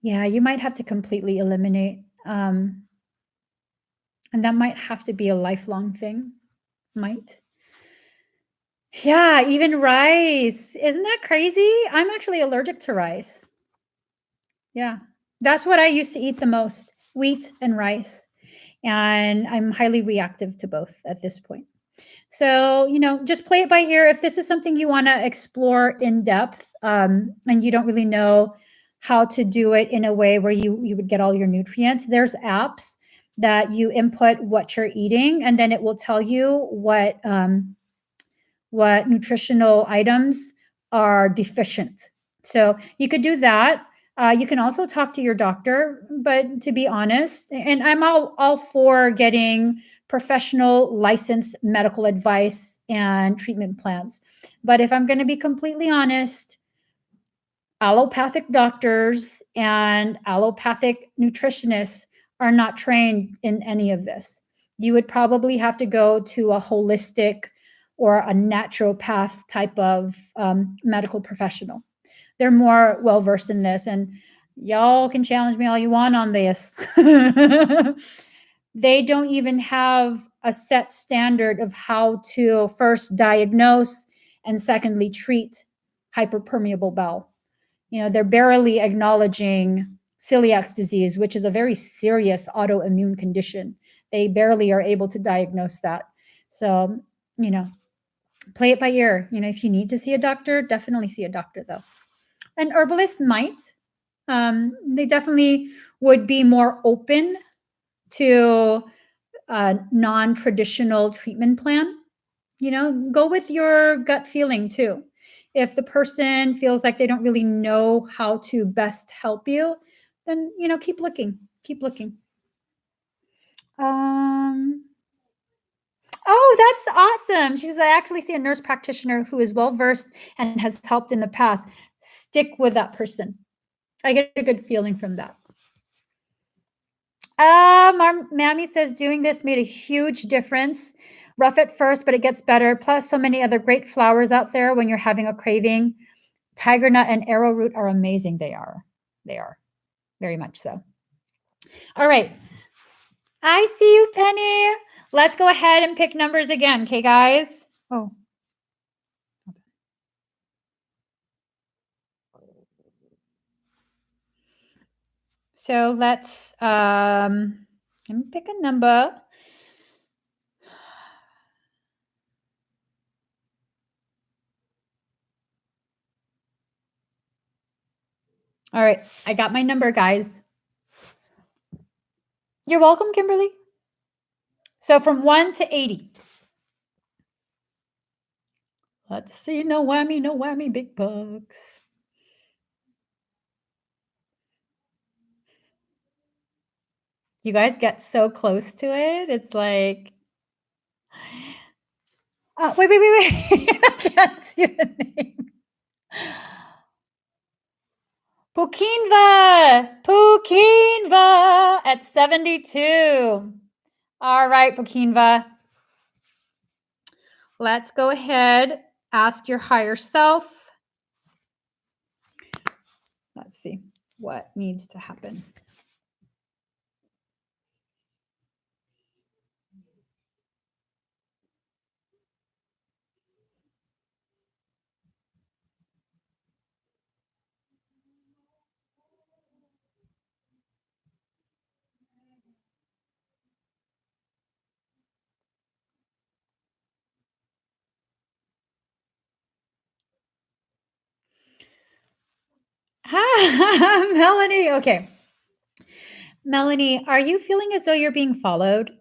Yeah, you might have to completely eliminate. And that might have to be a lifelong thing. Might. Yeah, even rice. Isn't that crazy? I'm actually allergic to rice. Yeah. That's what I used to eat the most, wheat and rice. And I'm highly reactive to both at this point. So, just play it by ear. If this is something you want to explore in depth, and you don't really know how to do it in a way where you would get all your nutrients, there's apps that you input what you're eating, and then it will tell you what nutritional items are deficient. So you could do that. You can also talk to your doctor, but to be honest, and I'm all for getting professional licensed medical advice and treatment plans. But if I'm going to be completely honest, allopathic doctors and allopathic nutritionists are not trained in any of this. You would probably have to go to a holistic or a naturopath type of medical professional. They're more well versed in this, and y'all can challenge me all you want on this. They don't even have a set standard of how to first diagnose and secondly treat hyperpermeable bowel. They're barely acknowledging celiac disease, which is a very serious autoimmune condition. They barely are able to diagnose that. So, you know, Play it by ear. If you need to see a doctor, definitely see a doctor though. An herbalist might. They definitely would be more open to a non-traditional treatment plan. Go with your gut feeling too. If the person feels like they don't really know how to best help you, then keep looking. Keep looking. Um, oh, that's awesome. She says, I actually see a nurse practitioner who is well versed and has helped in the past. Stick with that person. I get a good feeling from that. Mammy says doing this made a huge difference. Rough at first, but it gets better. Plus, so many other great flowers out there when you're having a craving. Tiger nut and arrowroot are amazing. They are. They are. Very much so. All right. I see you, Penny. Let's go ahead and pick numbers again. Okay, guys? Oh. So let's let me pick a number. All right, I got my number, guys. You're welcome, Kimberly. So from 1 to 80. Let's see. No whammy, big bucks. You guys get so close to it. It's like, wait. I can't see the name. Pukinva at 72. All right, Pukinva. Let's go ahead. Ask your higher self. Let's see what needs to happen. Hi, Melanie. Okay. Melanie, are you feeling as though you're being followed?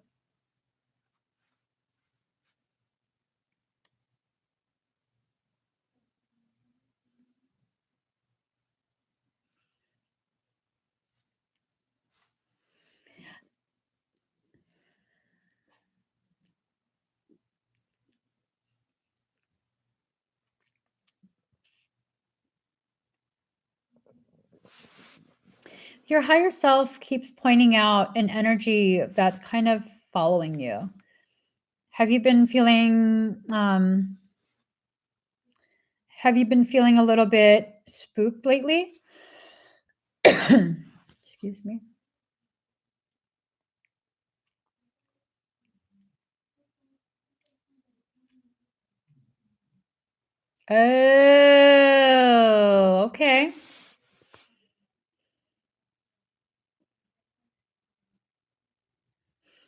Your higher self keeps pointing out an energy that's kind of following you. Have you been feeling a little bit spooked lately? Excuse me. Oh, okay.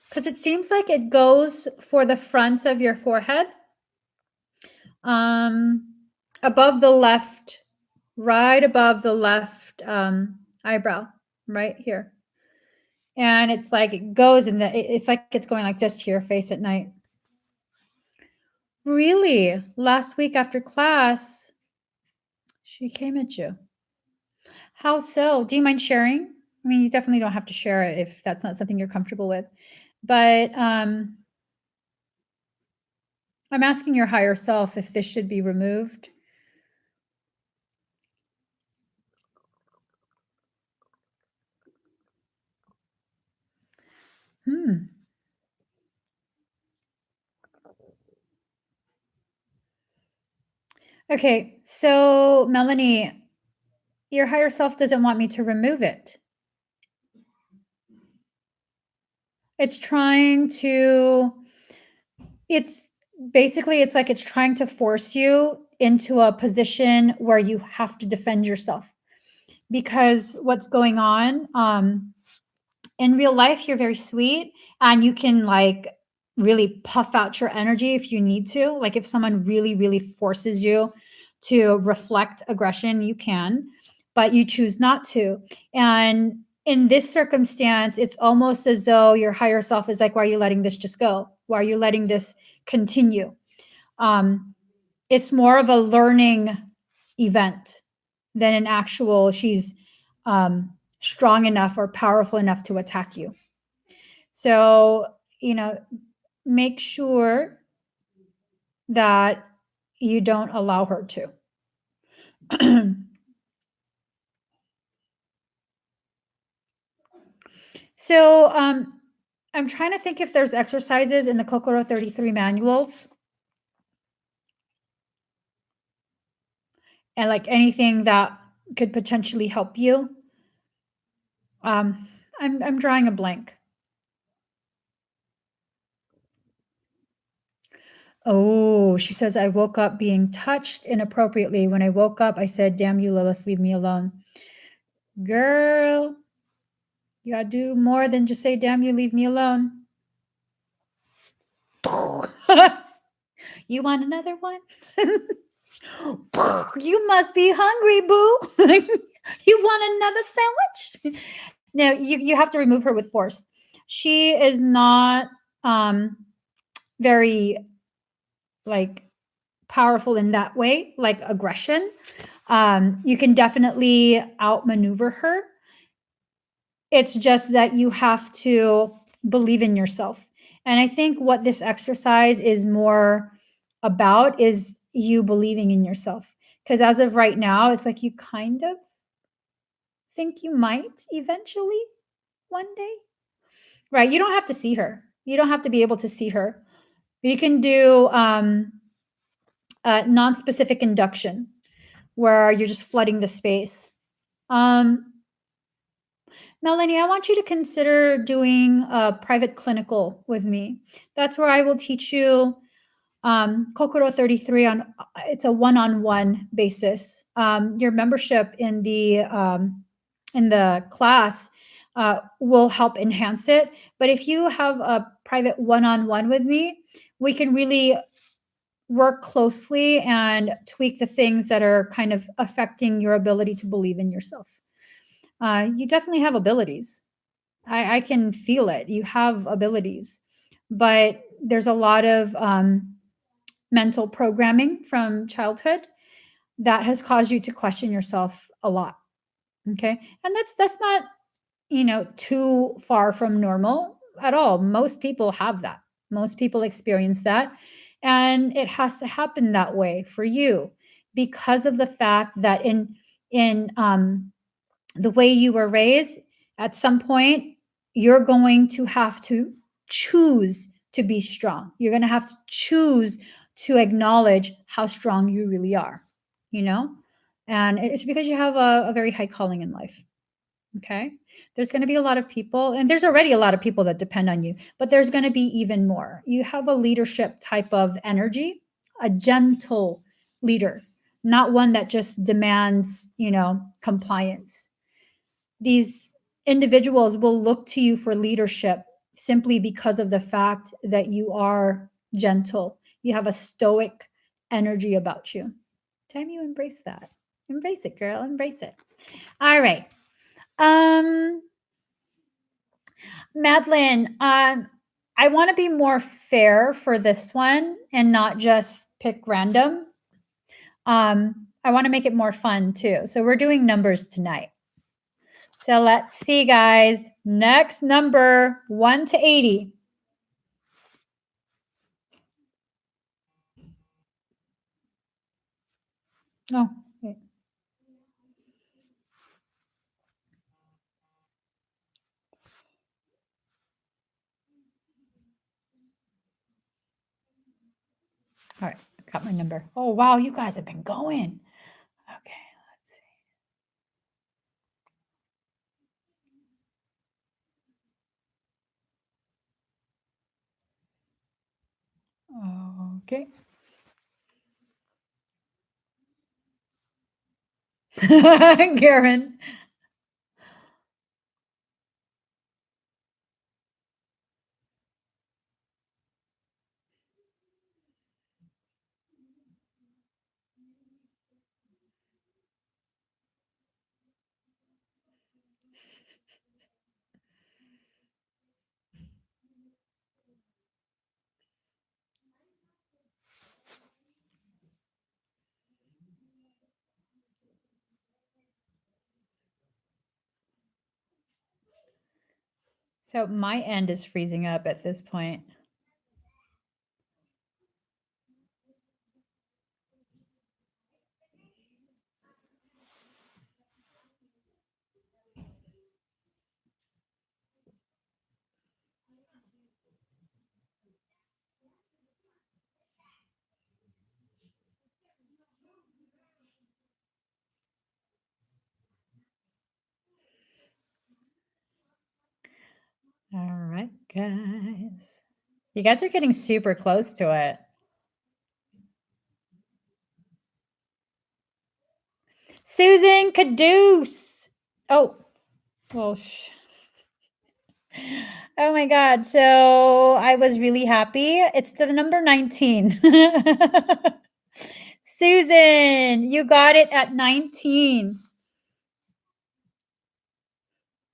Because it seems like it goes for the front of your forehead, above the left, right above the left eyebrow, right here. And it's like it goes in it's like it's going like this to your face at night. Really? Last week after class, she came at you. How so? Do you mind sharing? I mean, you definitely don't have to share it if that's not something you're comfortable with. But I'm asking your higher self if this should be removed. Okay, so Melanie, your higher self doesn't want me to remove it. It's trying to, it's basically, it's like it's trying to force you into a position where you have to defend yourself. Because what's going on, in real life, you're very sweet and you can like really puff out your energy if you need to. Like if someone really, really forces you to reflect aggression, you can, but you choose not to. And in this circumstance, it's almost as though your higher self is like, why are you letting this just go? Why are you letting this continue? It's more of a learning event than an actual, she's strong enough or powerful enough to attack you. So, make sure that you don't allow her to. So, I'm trying to think if there's exercises in the Kokoro 33 manuals and like anything that could potentially help you. I'm drawing a blank. Oh, she says, I woke up being touched inappropriately. When I woke up, I said, damn you, Lilith, leave me alone. Girl, you gotta do more than just say, damn you, leave me alone. You want another one? You must be hungry, boo. You want another sandwich? No, you have to remove her with force. She is not very like powerful in that way, like aggression. You can definitely outmaneuver her. It's just that you have to believe in yourself. And I think what this exercise is more about is you believing in yourself. Because as of right now, it's like you kind of think you might eventually one day. Right. You don't have to see her. You don't have to be able to see her. You can do non-specific induction where you're just flooding the space. Melanie, I want you to consider doing a private clinical with me. That's where I will teach you Kokoro 33 on it's a one-on-one basis. Your membership in the class will help enhance it. But if you have a private one-on-one with me, we can really work closely and tweak the things that are kind of affecting your ability to believe in yourself. You definitely have abilities. I can feel it. You have abilities, but there's a lot of mental programming from childhood that has caused you to question yourself a lot. Okay, and that's not too far from normal at all. Most people have that. Most people experience that, and it has to happen that way for you because of the fact that in the way you were raised, at some point, you're going to have to choose to be strong. You're going to have to choose to acknowledge how strong you really are, you know? And it's because you have a very high calling in life. Okay. There's going to be a lot of people, and there's already a lot of people that depend on you, but there's going to be even more. You have a leadership type of energy, a gentle leader, not one that just demands, compliance. These individuals will look to you for leadership simply because of the fact that you are gentle. You have a stoic energy about you. Time you embrace that. Embrace it, girl. Embrace it. All right. Madeline, I want to be more fair for this one and not just pick random. I want to make it more fun too. So we're doing numbers tonight. So let's see, guys. Next number, 1 to 80. Oh, wait. All right, got my number. Oh, wow, you guys have been going. Okay, let's see. Okay. Garen. So my end is freezing up at this point. All right, guys. You guys are getting super close to it. Susan Caduce. Oh, well, oh my God. So I was really happy. It's the number 19. Susan, you got it at 19.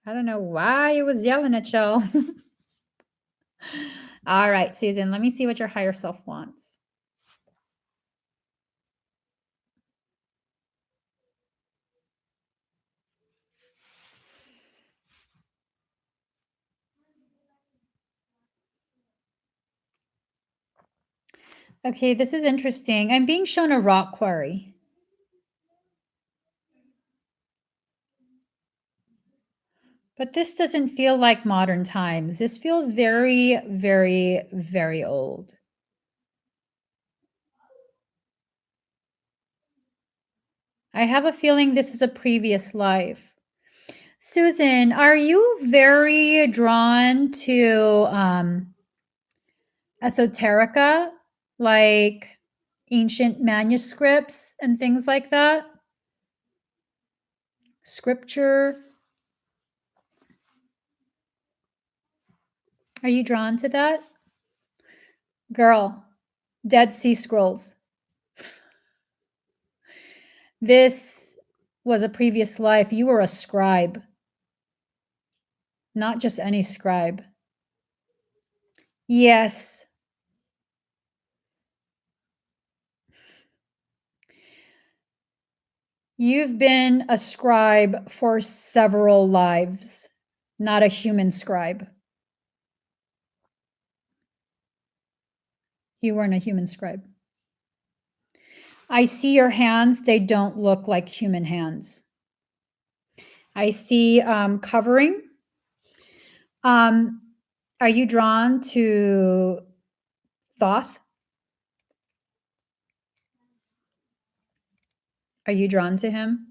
I don't know why I was yelling at y'all. All right, Susan, let me see what your higher self wants. Okay, this is interesting. I'm being shown a rock quarry. But this doesn't feel like modern times. This feels very, very, very old. I have a feeling this is a previous life. Susan, are you very drawn to esoterica, like ancient manuscripts and things like that? Scripture? Are you drawn to that? Girl, Dead Sea Scrolls. This was a previous life. You were a scribe, not just any scribe. Yes. You've been a scribe for several lives, not a human scribe. You weren't a human scribe. I see your hands. They don't look like human hands. I see covering. Are you drawn to Thoth? Are you drawn to him?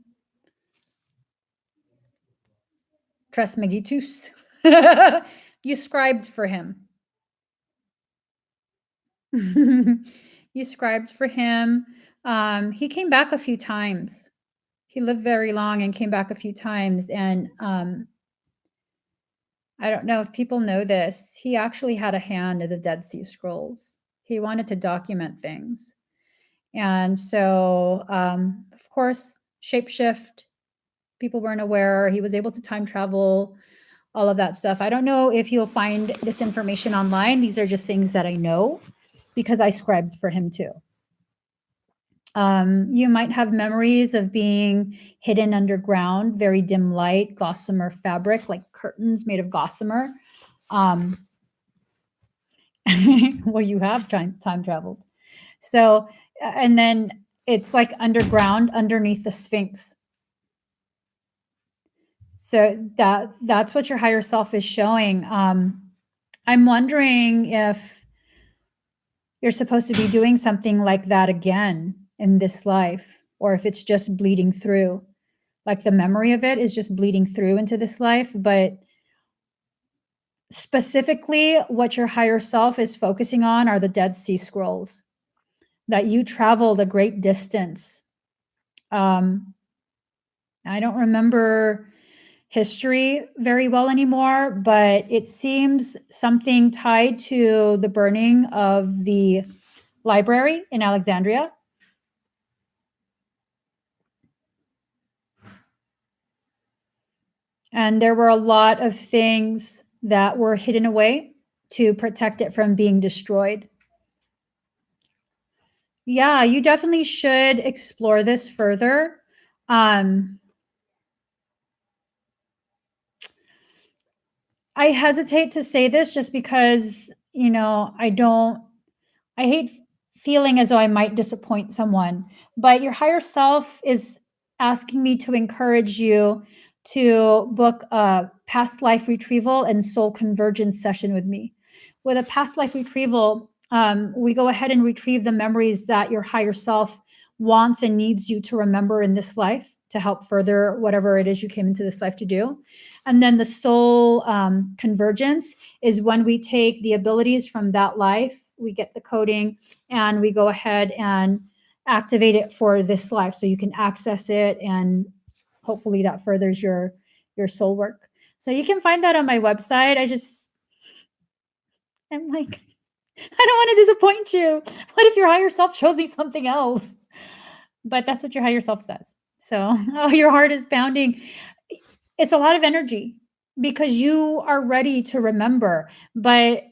Trismegistus. You scribed for him. You scribed for him. He came back a few times. He lived very long and came back a few times. And I don't know if people know this. He actually had a hand in the Dead Sea Scrolls. He wanted to document things. And so, of course, shapeshift, people weren't aware. He was able to time travel, all of that stuff. I don't know if you'll find this information online. These are just things that I know because I scribed for him too. You might have memories of being hidden underground, very dim light, gossamer fabric, like curtains made of gossamer. Well, you have time traveled. So, and then it's like underground underneath the Sphinx. So that's what your higher self is showing. I'm wondering if you're supposed to be doing something like that again in this life, or if it's just bleeding through. Like the memory of it is just bleeding through into this life. But specifically, what your higher self is focusing on are the Dead Sea Scrolls, that you traveled a great distance. I don't remember history very well anymore, but it seems something tied to the burning of the library in Alexandria. And there were a lot of things that were hidden away to protect it from being destroyed. Yeah, you definitely should explore this further. Um, I hesitate to say this just because, I hate feeling as though I might disappoint someone, but your higher self is asking me to encourage you to book a past life retrieval and soul convergence session with me. With a past life retrieval, we go ahead and retrieve the memories that your higher self wants and needs you to remember in this life to help further whatever it is you came into this life to do. And then the soul convergence is when we take the abilities from that life, we get the coding, and we go ahead and activate it for this life so you can access it, and hopefully that furthers your soul work. So you can find that on my website. I'm like, I don't want to disappoint you. What if your higher self shows me something else? But that's what your higher self says. So, oh, your heart is pounding. It's a lot of energy because you are ready to remember, but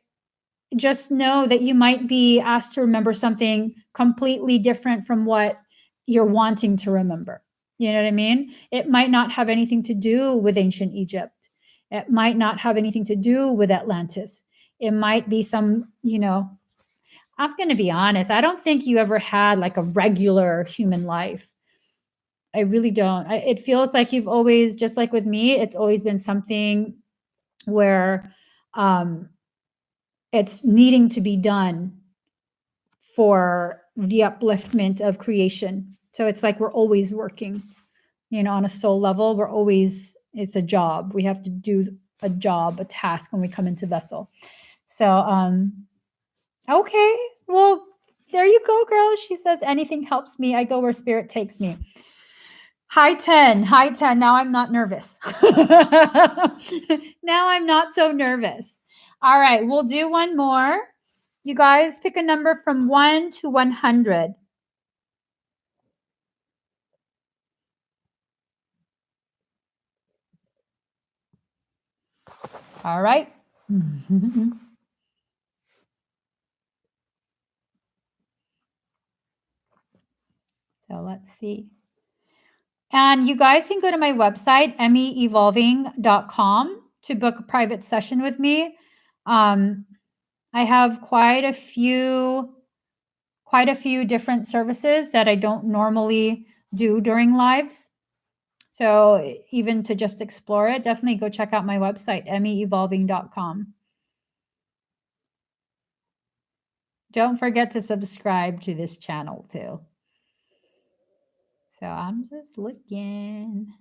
just know that you might be asked to remember something completely different from what you're wanting to remember. You know what I mean? It might not have anything to do with ancient Egypt. It might not have anything to do with Atlantis. It might be some, I'm going to be honest. I don't think you ever had like a regular human life. I really don't. It feels like you've always, just like with me, it's always been something where um, it's needing to be done for the upliftment of creation. So it's like we're always working, on a soul level. We're always, it's a job. We have to do a job, a task when we come into vessel. So, okay. Well, there you go, girl. She says, anything helps me. I go where spirit takes me. High 10, high 10. Now I'm not nervous. Now I'm not so nervous. All right, we'll do one more. You guys pick a number from 1 to 100. All right. So let's see. And you guys can go to my website, meevolving.com, to book a private session with me. I have quite a few different services that I don't normally do during lives. So even to just explore it, definitely go check out my website, meevolving.com. Don't forget to subscribe to this channel too. So I'm just looking.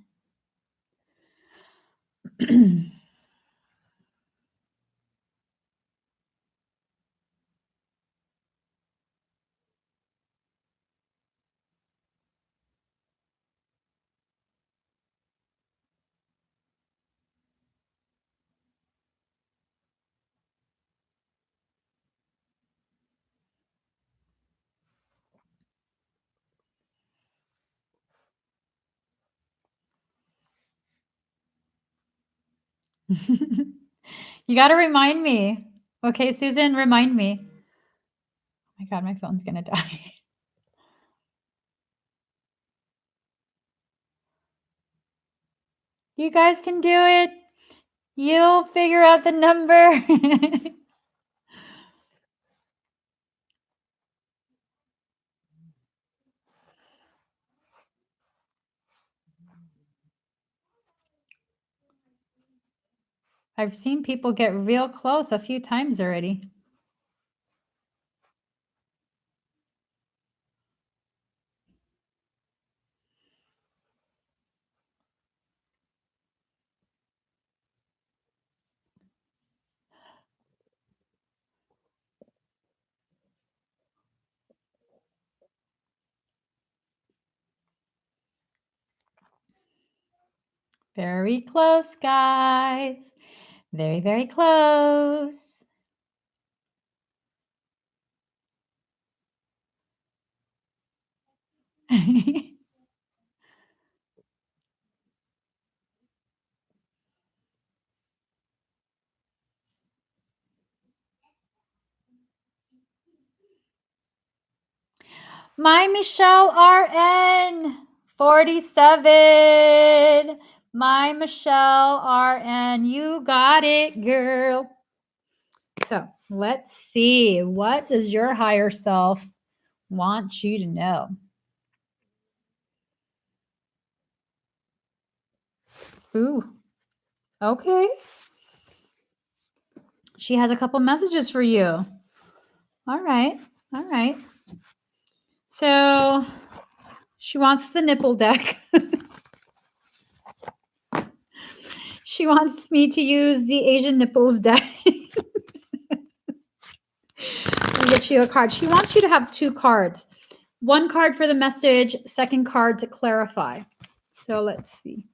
You got to remind me. Okay, Susan, remind me. Oh my God, my phone's going to die. You guys can do it. You'll figure out the number. I've seen people get real close a few times already. Very close, guys. Very, very close. My Michelle RN 47. My Michelle RN, you got it, girl. So let's see. What does your higher self want you to know? Ooh, okay. She has a couple messages for you. All right. All right. So she wants the nipple deck. She wants me to use the Asian nipples deck. Let me get you a card. She wants you to have 2 cards. 1 card for the message, 2nd card to clarify. So let's see.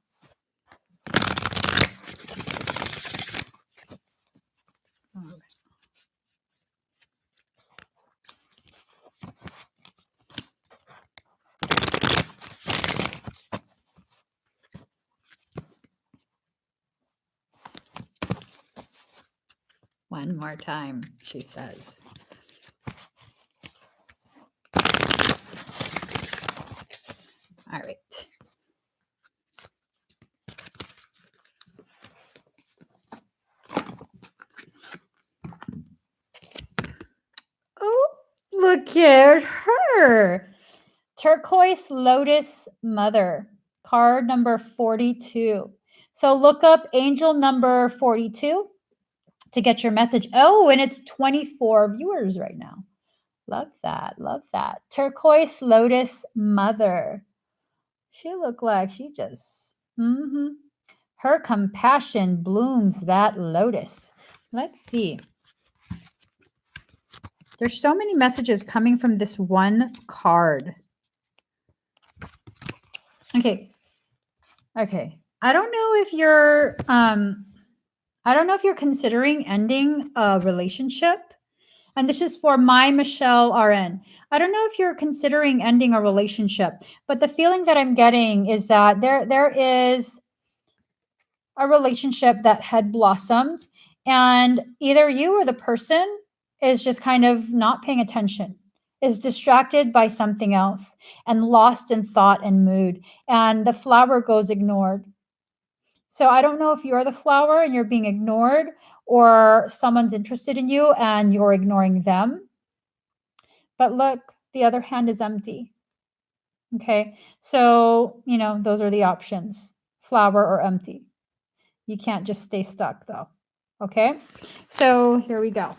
All right. One more time, she says. All right. Oh, look at her. Turquoise Lotus Mother, card number 42. So look up angel number 42 to get your message. Oh, and it's 24 viewers right now. Love that. Love that. Turquoise Lotus Mother. She looked like she just, her compassion blooms that lotus. Let's see. There's so many messages coming from this one card. Okay. Okay. I don't know if you're considering ending a relationship. And this is for my Michelle RN. I don't know if you're considering ending a relationship, but the feeling that I'm getting is that there is a relationship that had blossomed, and either you or the person is just kind of not paying attention, is distracted by something else and lost in thought and mood, and the flower goes ignored. So I don't know if you're the flower and you're being ignored, or someone's interested in you and you're ignoring them. But look, the other hand is empty. Okay. So, those are the options, flower or empty. You can't just stay stuck though. Okay. So here we go.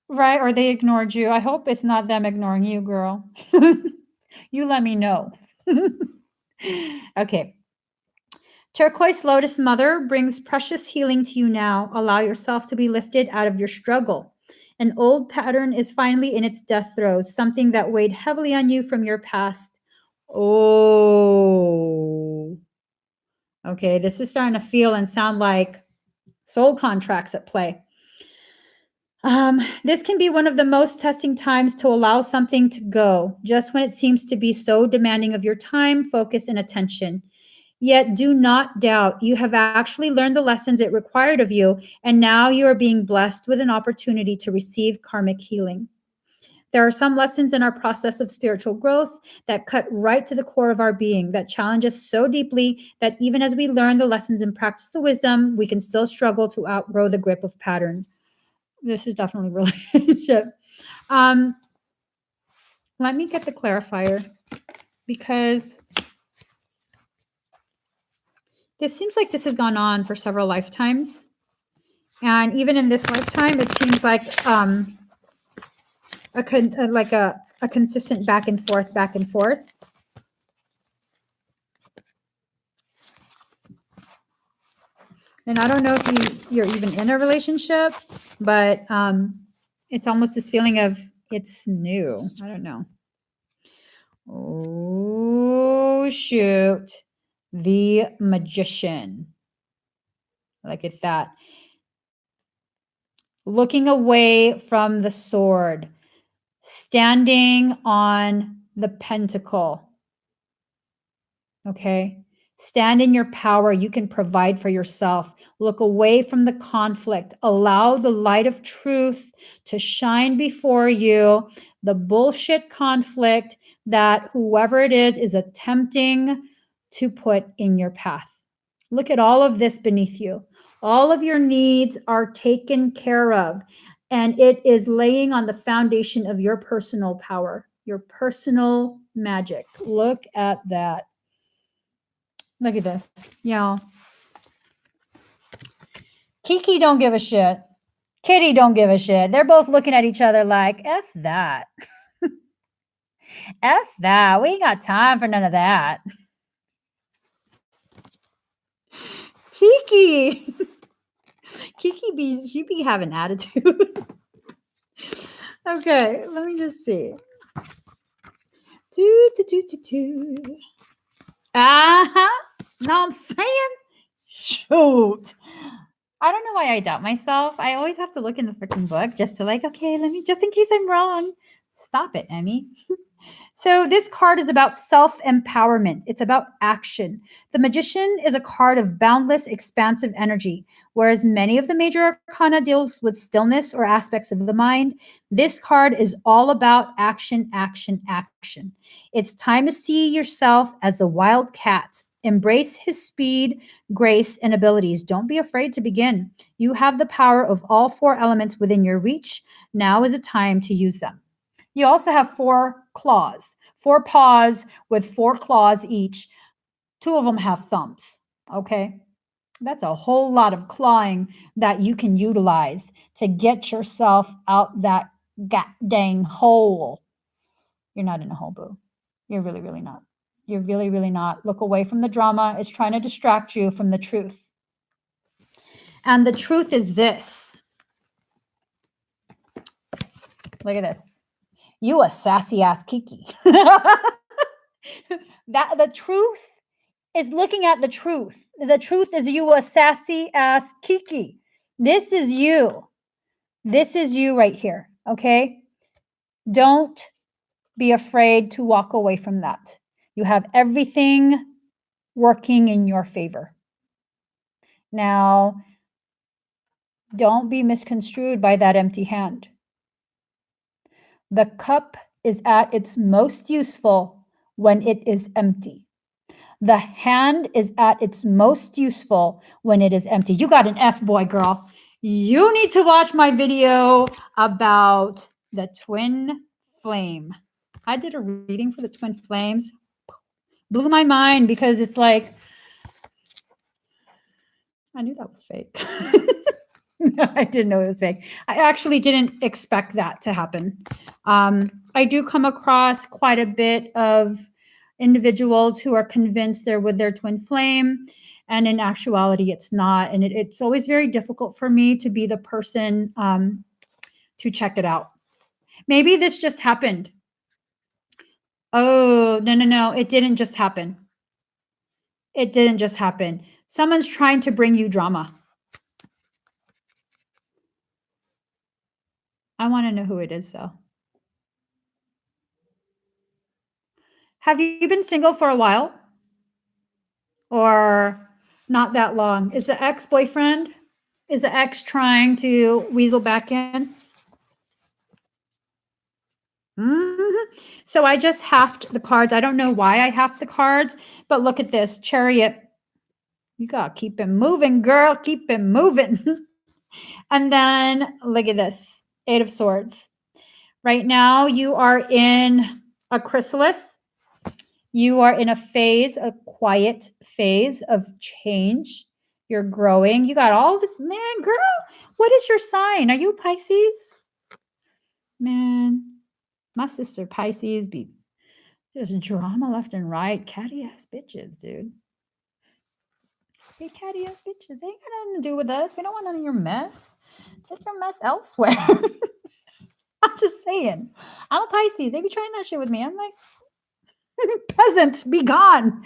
Right. Or they ignored you. I hope it's not them ignoring you, girl. You let me know. Okay. Turquoise Lotus Mother brings precious healing to you now. Allow yourself to be lifted out of your struggle. An old pattern is finally in its death throes, something that weighed heavily on you from your past. Oh. Okay, this is starting to feel and sound like soul contracts at play. This can be one of the most testing times to allow something to go, just when it seems to be so demanding of your time, focus, and attention. Yet do not doubt, you have actually learned the lessons it required of you, and now you are being blessed with an opportunity to receive karmic healing. There are some lessons in our process of spiritual growth that cut right to the core of our being, that challenge us so deeply that even as we learn the lessons and practice the wisdom, we can still struggle to outgrow the grip of pattern. This is definitely relationship. Let me get the clarifier, because this seems like this has gone on for several lifetimes. And even in this lifetime, it seems like a consistent back and forth. And I don't know if you're even in a relationship, but it's almost this feeling of it's new. I don't know. Oh, shoot. The Magician. Look at that. Looking away from the sword, standing on the pentacle. Okay. Stand in your power. You can provide for yourself. Look away from the conflict. Allow the light of truth to shine before you. The bullshit conflict that whoever it is attempting to put in your path. Look at all of this beneath you. All of your needs are taken care of, and it is laying on the foundation of your personal power, your personal magic. Look at that. Look at this. Y'all. Kiki don't give a shit. Kitty don't give a shit. They're both looking at each other like, F that. F that. We ain't got time for none of that. Kiki. She be having attitude. Okay, let me just see. No, I'm saying, shoot. I don't know why I doubt myself. I always have to look in the freaking book just to like, okay, let me, just in case I'm wrong. Stop it, Emmy. So this card is about self-empowerment. It's about action. The Magician is a card of boundless, expansive energy. Whereas many of the major arcana deals with stillness or aspects of the mind, this card is all about action, action, action. It's time to see yourself as the wild cat. Embrace his speed, grace, and abilities. Don't be afraid to begin. You have the power of all four elements within your reach. Now is the time to use them. You also have four claws, four paws with four claws each. Two of them have thumbs, okay? That's a whole lot of clawing that you can utilize to get yourself out that dang hole. You're not in a hole, boo. You're really, really not. You're really, really not. Look away from the drama. It's trying to distract you from the truth. And the truth is this. Look at this. You a sassy ass Kiki. That the truth is looking at the truth. The truth is you a sassy ass Kiki. This is you. This is you right here. Okay. Don't be afraid to walk away from that. You have everything working in your favor. Now, don't be misconstrued by that empty hand. The cup is at its most useful when it is empty. The hand is at its most useful when it is empty. You got an F, boy, girl. You need to watch my video about the twin flame. I did a reading for the twin flames. Blew my mind because it's like, I knew that was fake. No, I didn't know it was fake. I actually didn't expect that to happen. I do come across quite a bit of individuals who are convinced they're with their twin flame, and in actuality, it's not. And it's always very difficult for me to be the person to check it out. Maybe this just happened. Oh, no. It didn't just happen. It didn't just happen. Someone's trying to bring you drama. I want to know who it is, though. Have you been single for a while? Or not that long? Is the ex-boyfriend? Is the ex trying to weasel back in? Mm-hmm. So I just halved the cards. I don't know why I halved the cards, but look at this. Chariot. You got to keep it moving, girl. Keep it moving. And then look at this. Eight of Swords. Right now, you are in a chrysalis. You are in a phase, a quiet phase of change. You're growing. You got all this, man, girl. What is your sign? Are you Pisces? Man, my sister Pisces be just drama left and right. Catty ass bitches, dude. Hey, catty ass bitches. They ain't got nothing to do with us. We don't want none of your mess. Take your mess elsewhere. I'm just saying. I'm a Pisces. They be trying that shit with me. I'm like, peasant, be gone.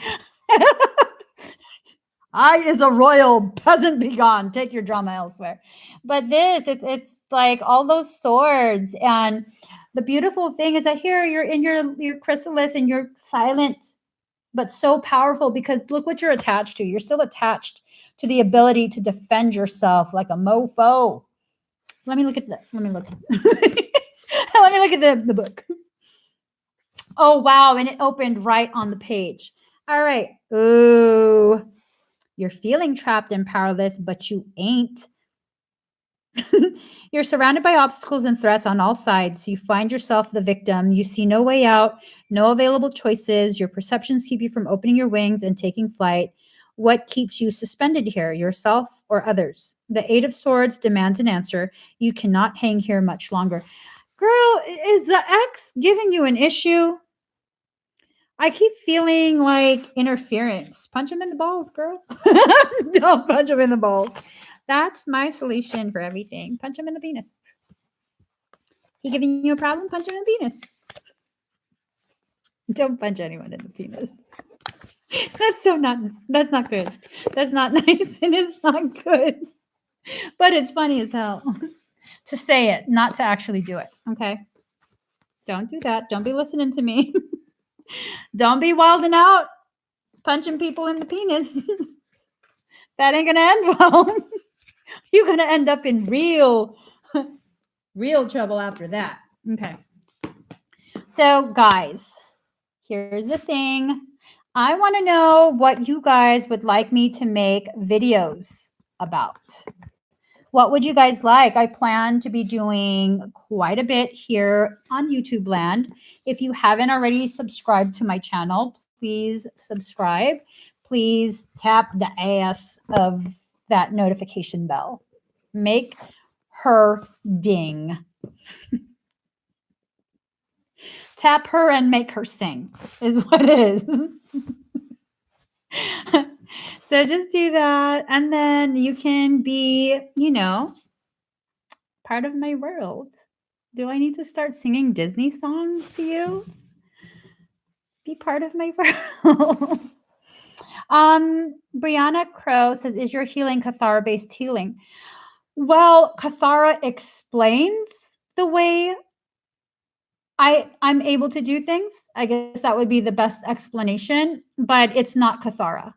I is a royal peasant, be gone. Take your drama elsewhere. But this, it's like all those swords. And the beautiful thing is that here you're in your chrysalis and you're silent, but so powerful because look what you're attached to. You're still attached to the ability to defend yourself like a mofo. Let me look at that. Let me look. Let me look at the book. Oh, wow. And it opened right on the page. All right. Ooh, you're feeling trapped and powerless, but you ain't. You're surrounded by obstacles and threats on all sides. You find yourself the victim. You see no way out, no available choices. Your perceptions keep you from opening your wings and taking flight. What keeps you suspended here, yourself or others? The Eight of Swords demands an answer. You cannot hang here much longer. Girl, is the ex giving you an issue? I keep feeling like interference. Punch him in the balls, girl. Don't punch him in the balls. That's my solution for everything. Punch him in the penis. He giving you a problem? Punch him in the penis. Don't punch anyone in the penis. That's not good. That's not nice and it's not good. But it's funny as hell to say it, not to actually do it. Okay. Don't do that. Don't be listening to me. Don't be wilding out, punching people in the penis. That ain't gonna end well. You're gonna end up in real trouble after that. Okay. So, guys, here's the thing. I want to know what you guys would like me to make videos about. What would you guys like? I plan to be doing quite a bit here on YouTube land. If you haven't already subscribed to my channel, please subscribe. Please tap the ass of that notification bell. Make her ding. Tap her and make her sing is what it is. So just do that. And then you can be, part of my world. Do I need to start singing Disney songs to you? Be part of my world. Brianna Crow says, is your healing Cathara-based healing? Well, Cathara explains the way I'm able to do things. I guess that would be the best explanation, but it's not Cathara.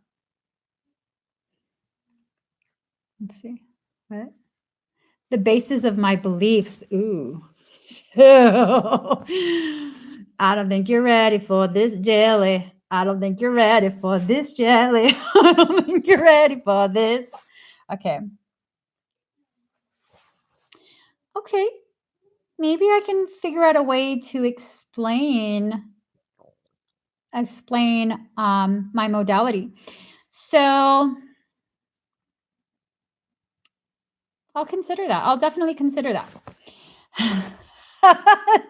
Let's see. What? The basis of my beliefs. Ooh. I don't think you're ready for this jelly. I don't think you're ready for this jelly. I don't think you're ready for this. Okay. Okay. Maybe I can figure out a way to explain my modality. So I'll consider that. I'll definitely consider that.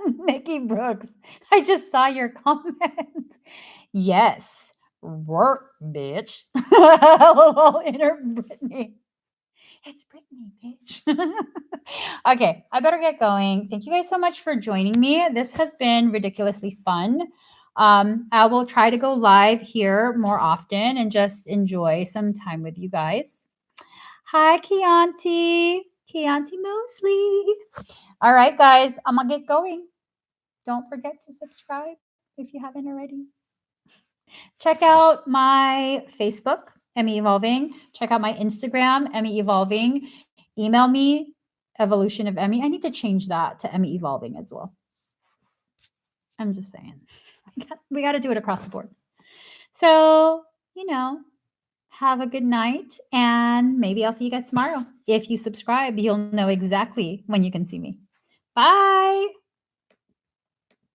Nikki Brooks, I just saw your comment. Yes, work, bitch. Inner Brittany. It's Brittany, bitch. Okay, I better get going. Thank you guys so much for joining me. This has been ridiculously fun. I will try to go live here more often and just enjoy some time with you guys. Hi, Chianti Mosley. All right, guys, I'm going to get going. Don't forget to subscribe if you haven't already. Check out my Facebook, Emmy Evolving. Check out my Instagram, Emmy Evolving. Email me, Evolution of Emmy. I need to change that to Emmy Evolving as well. I'm just saying. We got to do it across the board. So, have a good night, and maybe I'll see you guys tomorrow. If you subscribe, you'll know exactly when you can see me. Bye.